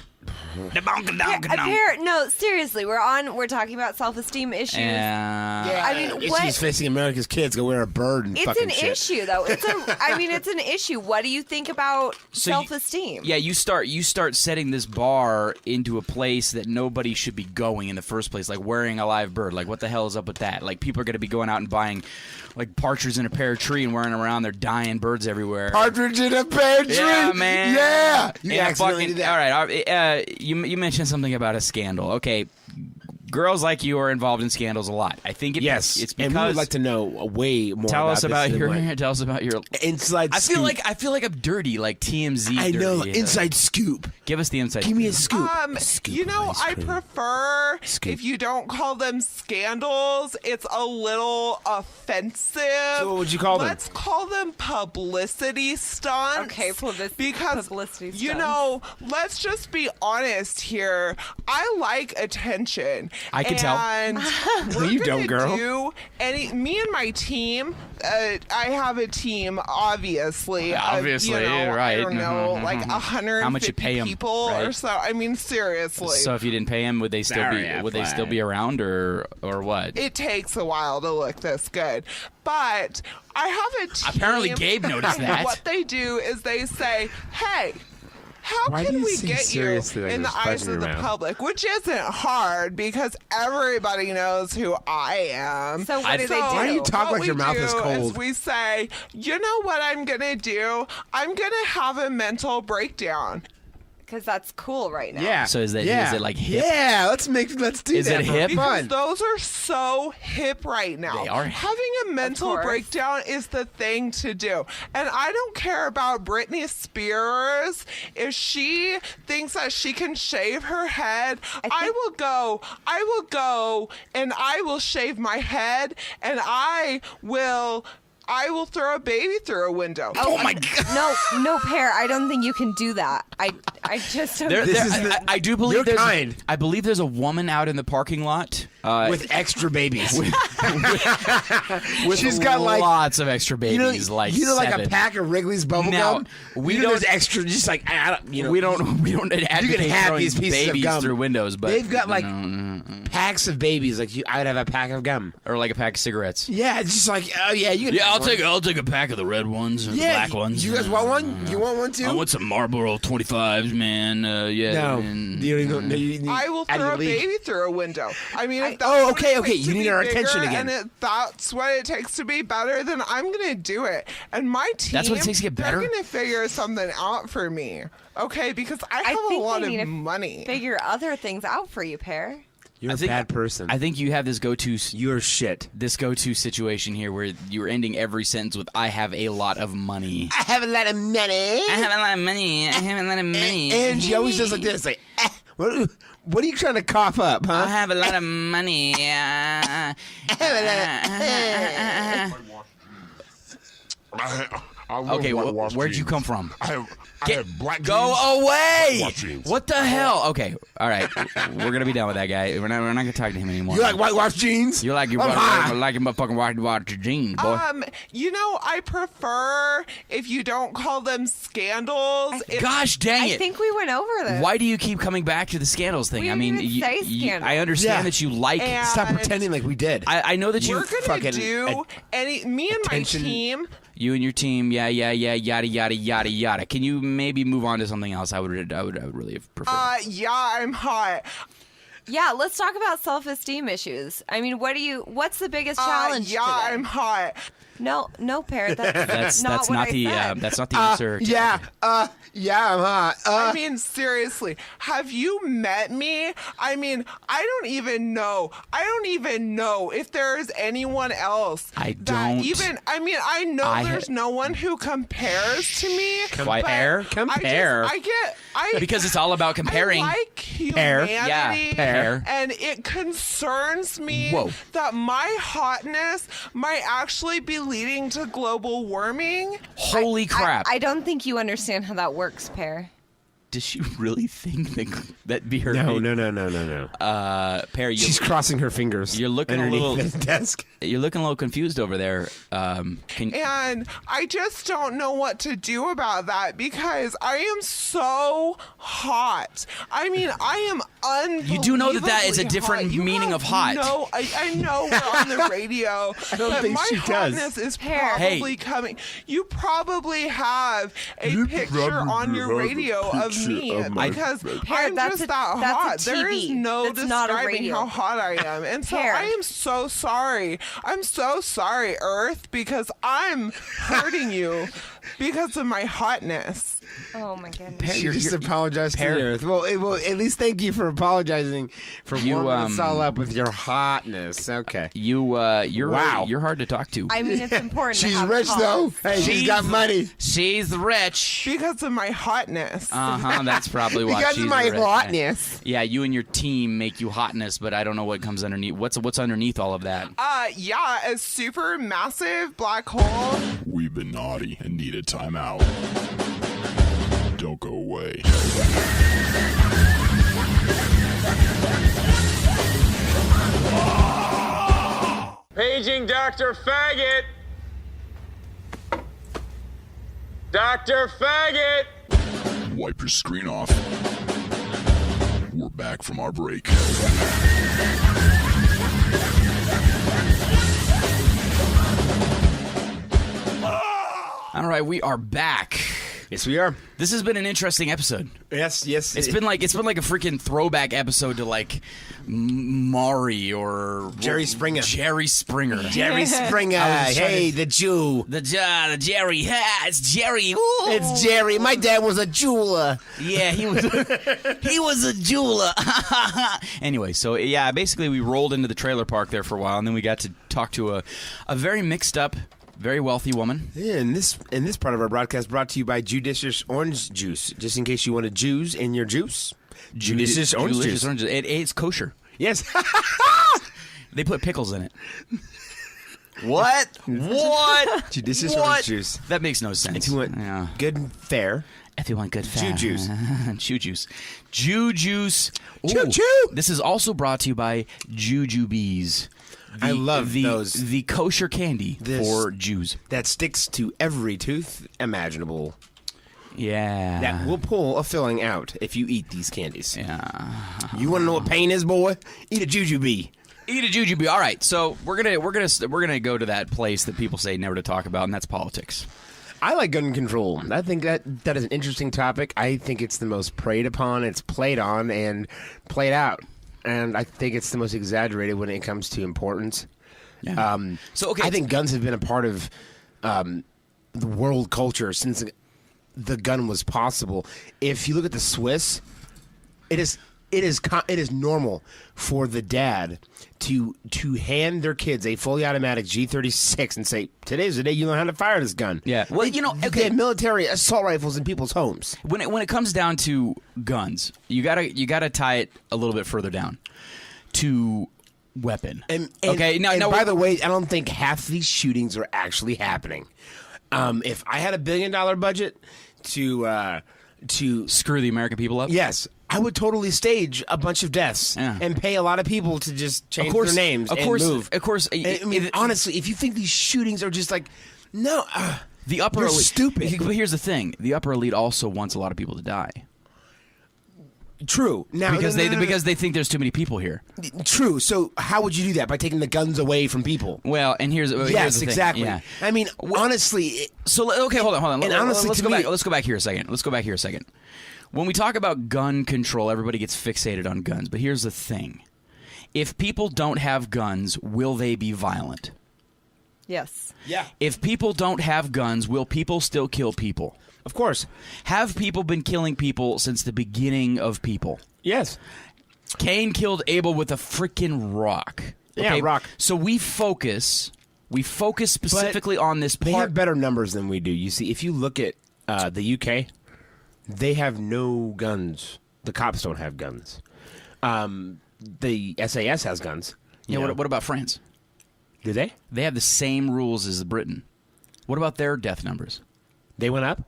The bonka-donka-donk. Pear, no, seriously, we're talking about self-esteem issues. Yeah, I mean, issues facing America's kids. Go wear a bird and fucking shit. It's an issue, though. It's an issue. What do you think about self-esteem? You start setting this bar into a place that nobody should be going in the first place, like wearing a live bird. Like, what the hell is up with that? Like, people are going to be going out and buying, like, partridge in a pear tree and wearing around. They're dying birds everywhere. Partridge in a pear tree? Yeah, man. Yeah. You accidentally did that. All right. You mentioned something about a scandal. Okay. Girls like you are involved in scandals a lot. I think it's because and we would like to know way more. Tell us about your inside. I feel like I'm dirty, like TMZ. I know, dirty. inside scoop. Give us the inside. Give me a scoop. I prefer if you don't call them scandals. It's a little offensive. So what would you call them? Let's call them publicity stunts. Okay, because publicity stunts. Let's just be honest here. I like attention. I can tell. And you don't, girl. Me and my team. I have a team, obviously. Right? I don't know, like 150 How much you pay 'em, people right? or so. I mean, seriously. So if you didn't pay them, would they still be around or what? It takes a while to look this good, but I have a team. Apparently, Gabe noticed that. What they do is they say, "Hey, how can we get you in the eyes of the public?" Which isn't hard because everybody knows who I am. So what do they do? Why do you talk like your mouth is cold? We say, you know what I'm going to do? I'm going to have a mental breakdown. Because that's cool right now. Yeah. So is it like hip? Yeah, let's do that. Is it hip? Because those are so hip right now. They are. Having a mental breakdown is the thing to do. And I don't care about Britney Spears. If she thinks that she can shave her head, I will go and I will shave my head and I will throw a baby through a window. Oh my God! No, Pear. I don't think you can do that. I just don't. I do believe you're kind. I believe there's a woman out in the parking lot with extra babies. She's got lots of extra babies. Like a pack of Wrigley's bubble gum. We don't there's extra. Just like we don't advocate have these pieces babies of gum through windows, but they've got packs of babies. Like I'd have a pack of gum or like a pack of cigarettes. Yeah, it's just like you can. I'll take a pack of the red ones or the black ones. You guys want one? You want one too? I want some Marlboro 25s, man. No, I will throw a baby through a window. I mean, if okay. You need our attention again. And that's what it takes to be better. Then I'm gonna do it. And my team, that's what it takes to get better. They're gonna figure something out for me. Okay, because I have a lot of money. Figure other things out for you, Pear. You're a bad person. I think you have this go-to. You're shit. This go-to situation here where you're ending every sentence with "I have a lot of money." I have a lot of money. I have a lot of money. I have a lot of money. And she always does like this, like, what are you trying to cough up, huh? I have a lot of money. Okay, where'd you come from? I have black jeans. Go away! White jeans. What the hell? Okay, all right. We're gonna be done with that guy. We're not gonna talk to him anymore. You like whitewashed jeans? You like your motherfucking whitewashed jeans, boy. I prefer if you don't call them scandals. Gosh dang it! I think we went over this. Why do you keep coming back to the scandals thing? We I mean, didn't even say scandals. I understand that you like. Stop pretending like we did. I know that we're gonna do me and my team. You and your team, yada. Can you maybe move on to something else? I would really have preferred. Yeah, I'm hot. Yeah, let's talk about self-esteem issues. I mean, what's the biggest challenge today? I'm hot. No, Pear. That's That's what not I the said. that's not the answer. Yeah, I'm hot. I mean, seriously, have you met me? I mean, I don't even know if there is anyone else. I that don't. even. I mean, I know there's no one who compares to me. Compare? Because it's all about comparing. I like humanity. Yeah, Pear. And it concerns me that my hotness might actually be leading to global warming. Holy crap! I don't think you understand how that works, Pear. Does she really think that be her? No. Pear, She's crossing her fingers. You're looking underneath the desk. You're looking a little confused over there. And I just don't know what to do about that because I am so hot. I mean, I am unbelievably You do know that is a different hot. meaning of hot. No, I know we're on the radio. I don't think my she does. hotness is probably coming. You probably have a picture on your radio of me because I'm just that hot. There is no describing how hot I am. And so I am so sorry. I'm so sorry, Earth, because I'm hurting you because of my hotness. Oh my goodness. She just apologized to the Earth. Well, at least thank you for apologizing for warming us all up with your hotness. Okay. You're hard to talk to. I mean, it's important. She's to have rich, though. cause. Hey, she's got money. She's rich. Because of my hotness. That's probably why. Because she's of my rich. hotness. Yeah, you and your team make you hotness, but I don't know what comes underneath. What's underneath all of that? A super massive black hole. We've been naughty and need a timeout. Don't go away. Paging Dr. Faggot. Dr. Faggot. Wipe your screen off. We're back from our break. All right, we are back. Yes, we are. This has been an interesting episode. Yes. It's been like a freaking throwback episode to like Maury or Jerry Springer. Jerry Springer. Hey, the Jew. The Jerry. It's Jerry. Ooh. It's Jerry. My dad was a jeweler. Yeah, he was. He was a jeweler. Anyway, so yeah, basically we rolled into the trailer park there for a while, and then we got to talk to a very mixed up, very wealthy woman. Yeah, and this part of our broadcast brought to you by Judicious Orange Juice. Just in case you want a juice in your juice. Judicious Orange Juice. It's kosher. Yes. They put pickles in it. What? What? Judicious Orange Juice. That makes no sense. If you want good and fair. If you want good fat. Jew juice. Jew juice. Jew juice. Choo choo. This is also brought to you by Jujubes. I love those. The kosher candy for Jews. That sticks to every tooth imaginable. Yeah. That will pull a filling out if you eat these candies. Yeah. You want to know what pain is, boy? Eat a jujube. Eat a jujube. All right. So we're gonna go to that place that people say never to talk about, and that's politics. I like gun control. I think that is an interesting topic. I think it's the most preyed upon, it's played on, and played out. And I think it's the most exaggerated when it comes to importance. Yeah. I think guns have been a part of the world culture since the gun was possible. If you look at the Swiss, it is normal for the dad to hand their kids a fully automatic G36 and say, "Today's the day you learn how to fire this gun." Yeah. Well, they have military assault rifles in people's homes. When it comes down to guns, you gotta tie it a little bit further down to weapon. And by the way, I don't think half these shootings are actually happening. If I had $1 billion budget to screw the American people up, yes, I would totally stage a bunch of deaths and pay a lot of people to just change their names and move. Of course. I mean, honestly, if you think these shootings are just like, no, the upper you're elite, stupid. But here's the thing: the upper elite also wants a lot of people to die. True. Now, because they think there's too many people here. True. So how would you do that? By taking the guns away from people? Well, and here's the thing. Exactly. Yeah. I mean, honestly. Okay, hold on. And honestly, let's go back here a second. When we talk about gun control, everybody gets fixated on guns. But here's the thing: if people don't have guns, will they be violent? Yes. Yeah. If people don't have guns, will people still kill people? Of course. Have people been killing people since the beginning of people? Yes. Cain killed Abel with a freaking rock. Yeah, rock. So we focus specifically on this part. They have better numbers than we do. You see, if you look at the UK, they have no guns. The cops don't have guns. The SAS has guns. Yeah. What about France? Do they? They have the same rules as Britain. What about their death numbers? They went up?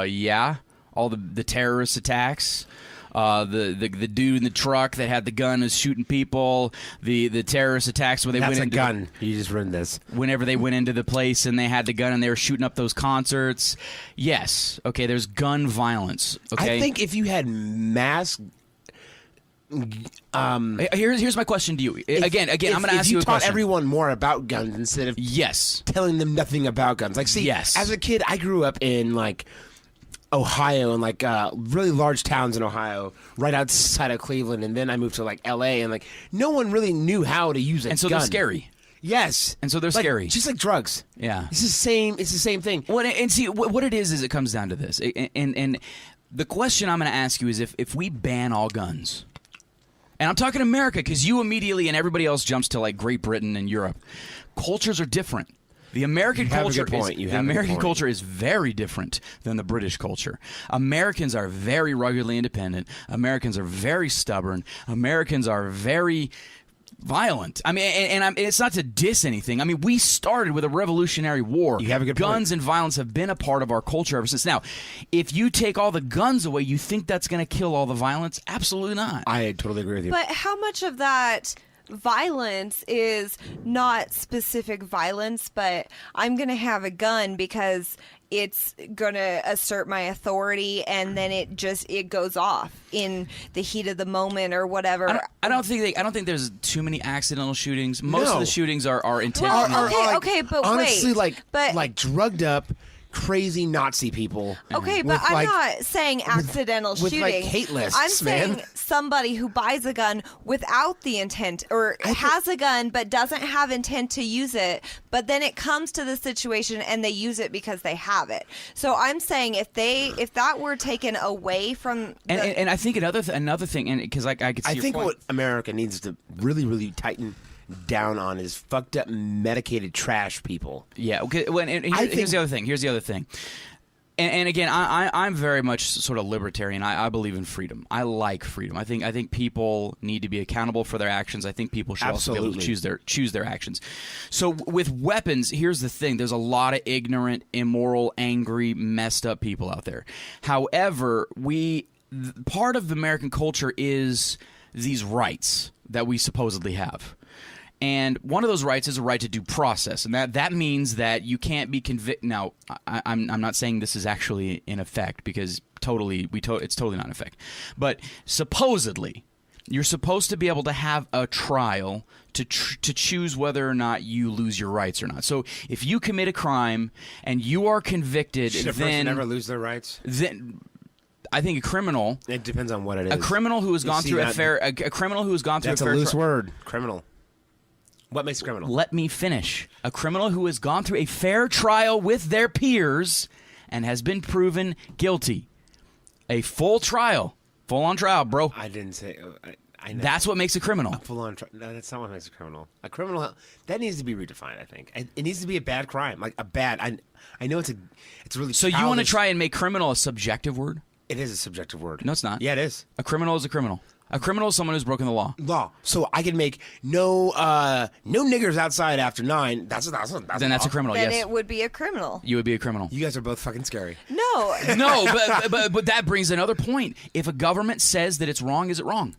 Yeah. All the terrorist attacks. The dude in the truck that had the gun is shooting people. The terrorist attacks where they That's went into a gun. You just ruined this. Whenever they went into the place and they had the gun and they were shooting up those concerts. Yes. Okay, there's gun violence. Okay. I think if you had mass... here's my question to you. Again, I'm going to ask you a question. If you taught everyone more about guns instead of telling them nothing about guns. Like, see, as a kid, I grew up in, like, Ohio and, like, really large towns in Ohio, right outside of Cleveland, and then I moved to, like, L.A., and, like, no one really knew how to use a gun. And so they're scary. Yes. And so they're like, scary. Just like drugs. Yeah. It's the same thing. Well, and see, what it is it comes down to this. And the question I'm going to ask you is if we ban all guns... And I'm talking America because you immediately and everybody else jumps to like Great Britain and Europe. Cultures are different. The American culture is very different than the British culture. Americans are very ruggedly independent. Americans are very stubborn. Americans are very violent. I mean, and it's not to diss anything. I mean, we started with a Revolutionary War. You have a good Guns point. and violence have been a part of our culture ever since. Now, if you take all the guns away, you think that's going to kill all the violence? Absolutely not. I totally agree with you. But how much of that violence is not specific violence, but I'm going to have a gun because it's going to assert my authority, and then it goes off in the heat of the moment or whatever. I don't think there's too many accidental shootings. Most of the shootings are intentional. Well, okay, but honestly, wait. like drugged up, crazy Nazi people. Okay, but I'm not saying accidental with shooting. Like hate lists, I'm saying man. somebody who buys a gun without the intent, or has a gun but doesn't have intent to use it, but then it comes to the situation and they use it because they have it. So I'm saying if that were taken away from and I think another thing, and because I could see I your think point. what America needs to really, really tighten down on is fucked up medicated trash people. Yeah. Okay. Well, here's the other thing. And again, I'm very much sort of libertarian. I believe in freedom. I like freedom. I think people need to be accountable for their actions. I think people should also be able to choose their actions. So with weapons, here's the thing: there's a lot of ignorant, immoral, angry, messed up people out there. However, part of American culture is these rights that we supposedly have. And one of those rights is a right to due process, and that means that you can't be convicted. Now, I'm not saying this is actually in effect because it's totally not in effect. But supposedly, you're supposed to be able to have a trial to choose whether or not you lose your rights or not. So if you commit a crime and you are convicted, Should a person ever lose their rights? Then I think a criminal. It depends on what it is. A criminal who has gone through a criminal who has gone through That's a fair a loose word. Criminal. What makes a criminal? Let me finish. A criminal who has gone through a fair trial with their peers and has been proven guilty. A full trial. Full on trial, bro. I didn't say... I know. That's what makes a criminal. A full on trial. No, that's not what makes a criminal. A criminal... That needs to be redefined, I think. It needs to be a bad crime. Like a bad... I know it's really So you want to try and make criminal a subjective word? It is a subjective word. No, it's not. Yeah, it is. A criminal is a criminal. A criminal is someone who's broken the law. So I can make no niggers outside after 9. Then that's a criminal. then yes, it would be a criminal. You would be a criminal. You guys are both fucking scary. No. No, but that brings another point. If a government says that it's wrong, is it wrong?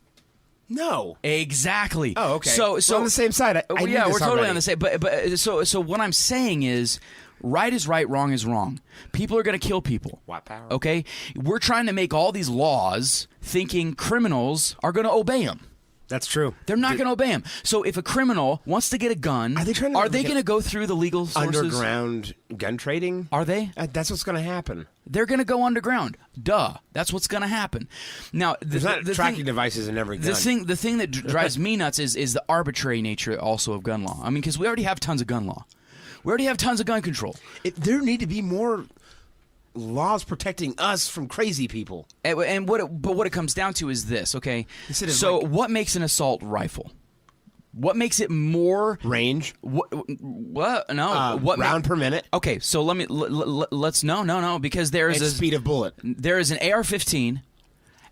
No. Exactly. Oh, okay. So we're on the same side. I knew yeah, this we're totally already. on the same. But so what I'm saying is, right is right, wrong is wrong. People are going to kill people. White power. Okay? We're trying to make all these laws thinking criminals are going to obey them. That's true. They're not going to obey him. So if a criminal wants to get a gun, are they going to go through the legal sources? Underground gun trading? Are they? That's what's going to happen. They're going to go underground. Duh. That's what's going to happen. Now, there's not tracking devices in every gun. The thing that drives me nuts is the arbitrary nature also of gun law. I mean, because we already have tons of gun law. We already have tons of gun control. There need to be more laws protecting us from crazy people. And what it comes down to is this, okay? So what makes an assault rifle? What makes it more range? What? No. What round per minute? Okay, so let's no because there is a speed of bullet. There is an AR-15.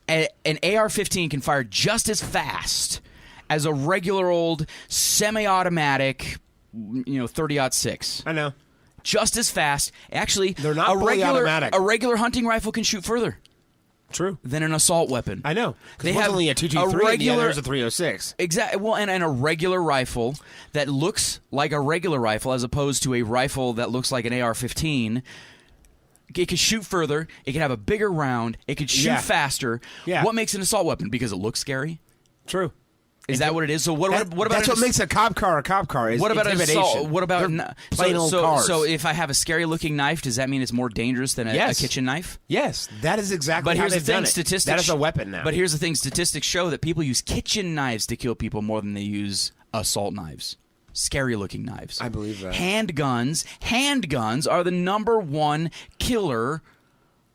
An AR-15 can fire just as fast as a regular old semi-automatic, 30-06. I know. Just as fast. Actually, they're not fully automatic. A regular hunting rifle can shoot further. True. Than an assault weapon. I know. They have only a 223 and the other is a 306. Exactly. Well, and a regular rifle that looks like a regular rifle as opposed to a rifle that looks like an AR-15. It can shoot further. It can have a bigger round. It can shoot faster. Yeah. What makes an assault weapon? Because it looks scary? True. Is that what it is? So what about that's what makes a cop car a cop car? Is what about intimidation. assault? What about plain old cars? So if I have a scary looking knife, does that mean it's more dangerous than a kitchen knife? Yes, that is exactly. But how here's the they've done thing: it. statistics. That is a weapon now. But here's the thing: statistics show that people use kitchen knives to kill people more than they use assault knives. Scary looking knives. I believe that. Handguns are the #1 killer.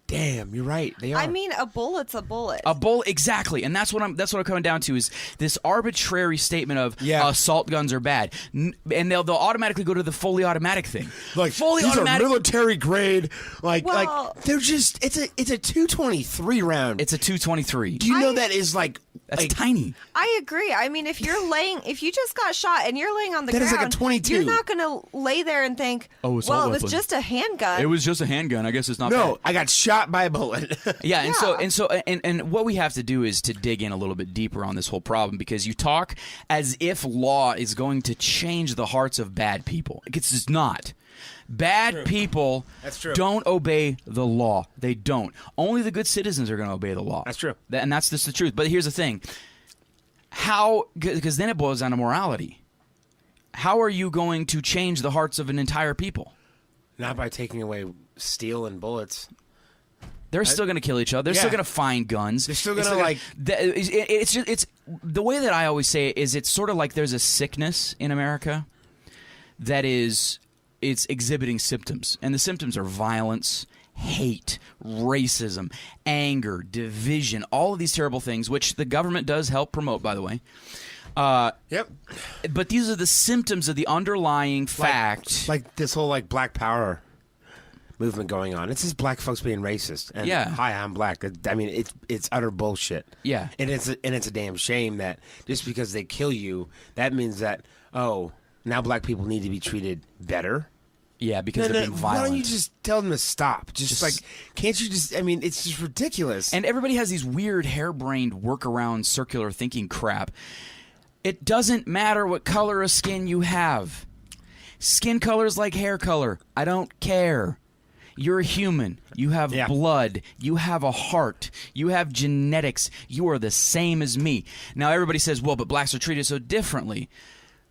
Damn, you're right. They are. I mean, a bullet's a bullet. A bullet, exactly, and that's what I'm coming down to is this arbitrary statement of assault guns are bad, and they'll automatically go to the fully automatic thing. Like fully these automatic, are military grade. Like they're just it's a 223 round. It's a 223. Do you know that is like that's tiny? I agree. I mean, if you just got shot and you're laying on the ground, that is like a 22. You're not gonna lay there and think, well, it was just a handgun. It was just a handgun. I guess it's not. No, bad. I got shot by a bullet. Yeah, and what we have to do is to dig in a little bit deeper on this whole problem because you talk as if law is going to change the hearts of bad people. It's just not. Bad people don't obey the law. They don't. Only the good citizens are going to obey the law. That's true. And that's just the truth. But here's the thing. How, because then it boils down to morality. How are you going to change the hearts of an entire people? Not by taking away steel and bullets. They're still going to kill each other. They're still going to find guns. They're still going to like. It's the way that I always say it is. It's sort of like there's a sickness in America that is it's exhibiting symptoms, and the symptoms are violence, hate, racism, anger, division, all of these terrible things, which the government does help promote, by the way. Yep. But these are the symptoms of the underlying fact. Like this whole like Black Power movement going on. It's just black folks being racist. And hi, I'm black. I mean, it's utter bullshit. Yeah. And it's a damn shame that just because they kill you, that means that now black people need to be treated better. Yeah, because they're being violent. Why don't you just tell them to stop? Just like, can't you just? I mean, it's just ridiculous. And everybody has these weird, harebrained, workaround, circular thinking crap. It doesn't matter what color of skin you have. Skin color is like hair color. I don't care. You're a human. You have blood. You have a heart. You have genetics. You are the same as me. Now, everybody says, well, but blacks are treated so differently.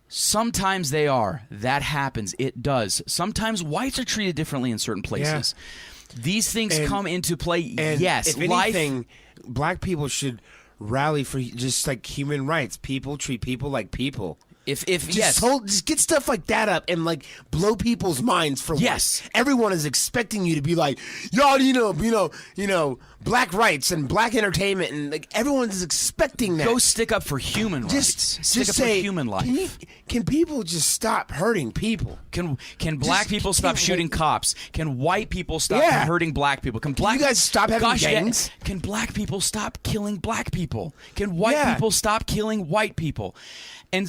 Sometimes they are. That happens. It does. Sometimes whites are treated differently in certain places. Yeah. These things come into play. And yes. If anything, black people should rally for just like human rights. People treat people like people. Just get stuff like that up and like blow people's minds for once. Everyone is expecting you to be like, y'all, you know, black rights and black entertainment, and like everyone is expecting that. Go stick up for human rights. Stick up for human life. Can people just stop hurting people? Can black people stop shooting cops? Can white people stop hurting black people? Can you guys stop having gangs? Can black people stop killing black people? Can white people stop killing white people?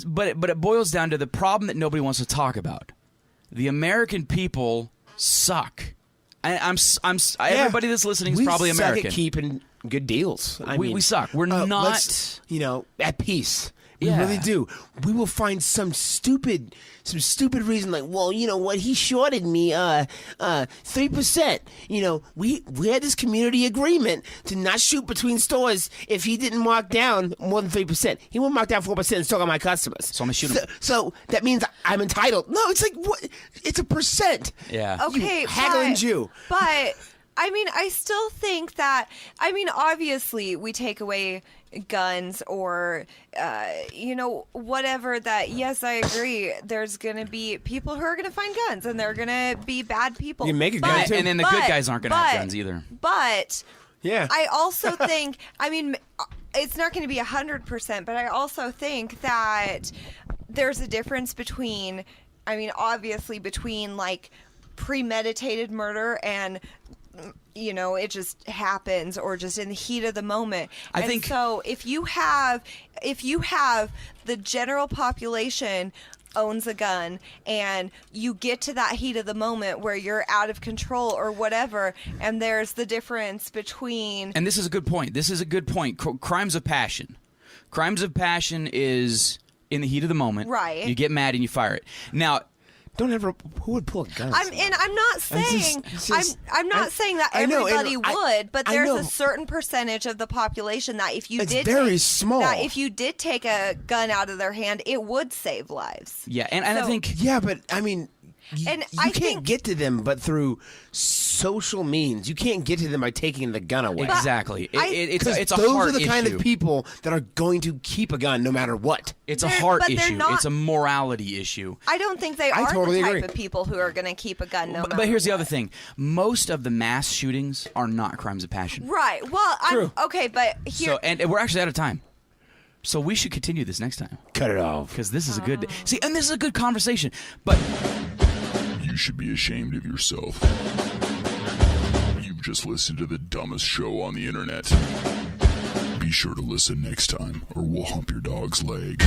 But it boils down to the problem that nobody wants to talk about. The American people suck. Everybody that's listening is probably American. We suck at keeping good deals. We suck. We're not at peace. We Yeah. really do. We will find some stupid reason, like, well, you know what, he shorted me 3%. You know, we had this community agreement to not shoot between stores if he didn't mark down more than 3%. He won't mark down 4% and still got my customers. So I'm gonna shoot him. So that means I'm entitled. No, it's like, what? It's a percent. Yeah. Okay, You haggling Jew. But I mean, I still think that. I mean, obviously, we take away guns or, whatever. That yes, I agree. There's gonna be people who are gonna find guns, and they're gonna be bad people. You make a gun too. And then the good guys aren't gonna have guns either. But Yeah. I also think. I mean, it's not going to be 100%, but I also think that there's a difference between. I mean, obviously, between like premeditated murder and it just happens, or just in the heat of the moment. I think so. If you have the general population owns a gun, and you get to that heat of the moment where you're out of control or whatever, and there's the difference between. And this is a good point. Crimes of passion. Crimes of passion is in the heat of the moment. Right. You get mad and you fire it. Now. Who would pull a gun? I'm not saying I'm not saying that everybody would, but there's a certain percentage of the population that if you did take a gun out of their hand, it would save lives. Yeah, and I think but I mean, you can't get to them but through social means. You can't get to them by taking the gun away. Exactly. It's a those heart are the kind issue. of people that are going to keep a gun no matter what. It's a heart issue. It's a morality issue. I don't think they are totally the type agree. of people who are going to keep a gun no matter But here's the what. other thing. Most of the mass shootings are not crimes of passion. Right. Well, True. okay, but here. So, and we're actually out of time. So we should continue this next time. Cut it off. Because this is a good... See, and this is a good conversation. But... You should be ashamed of yourself. You've just listened to the dumbest show on the internet. Be sure to listen next time, or we'll hump your dog's leg.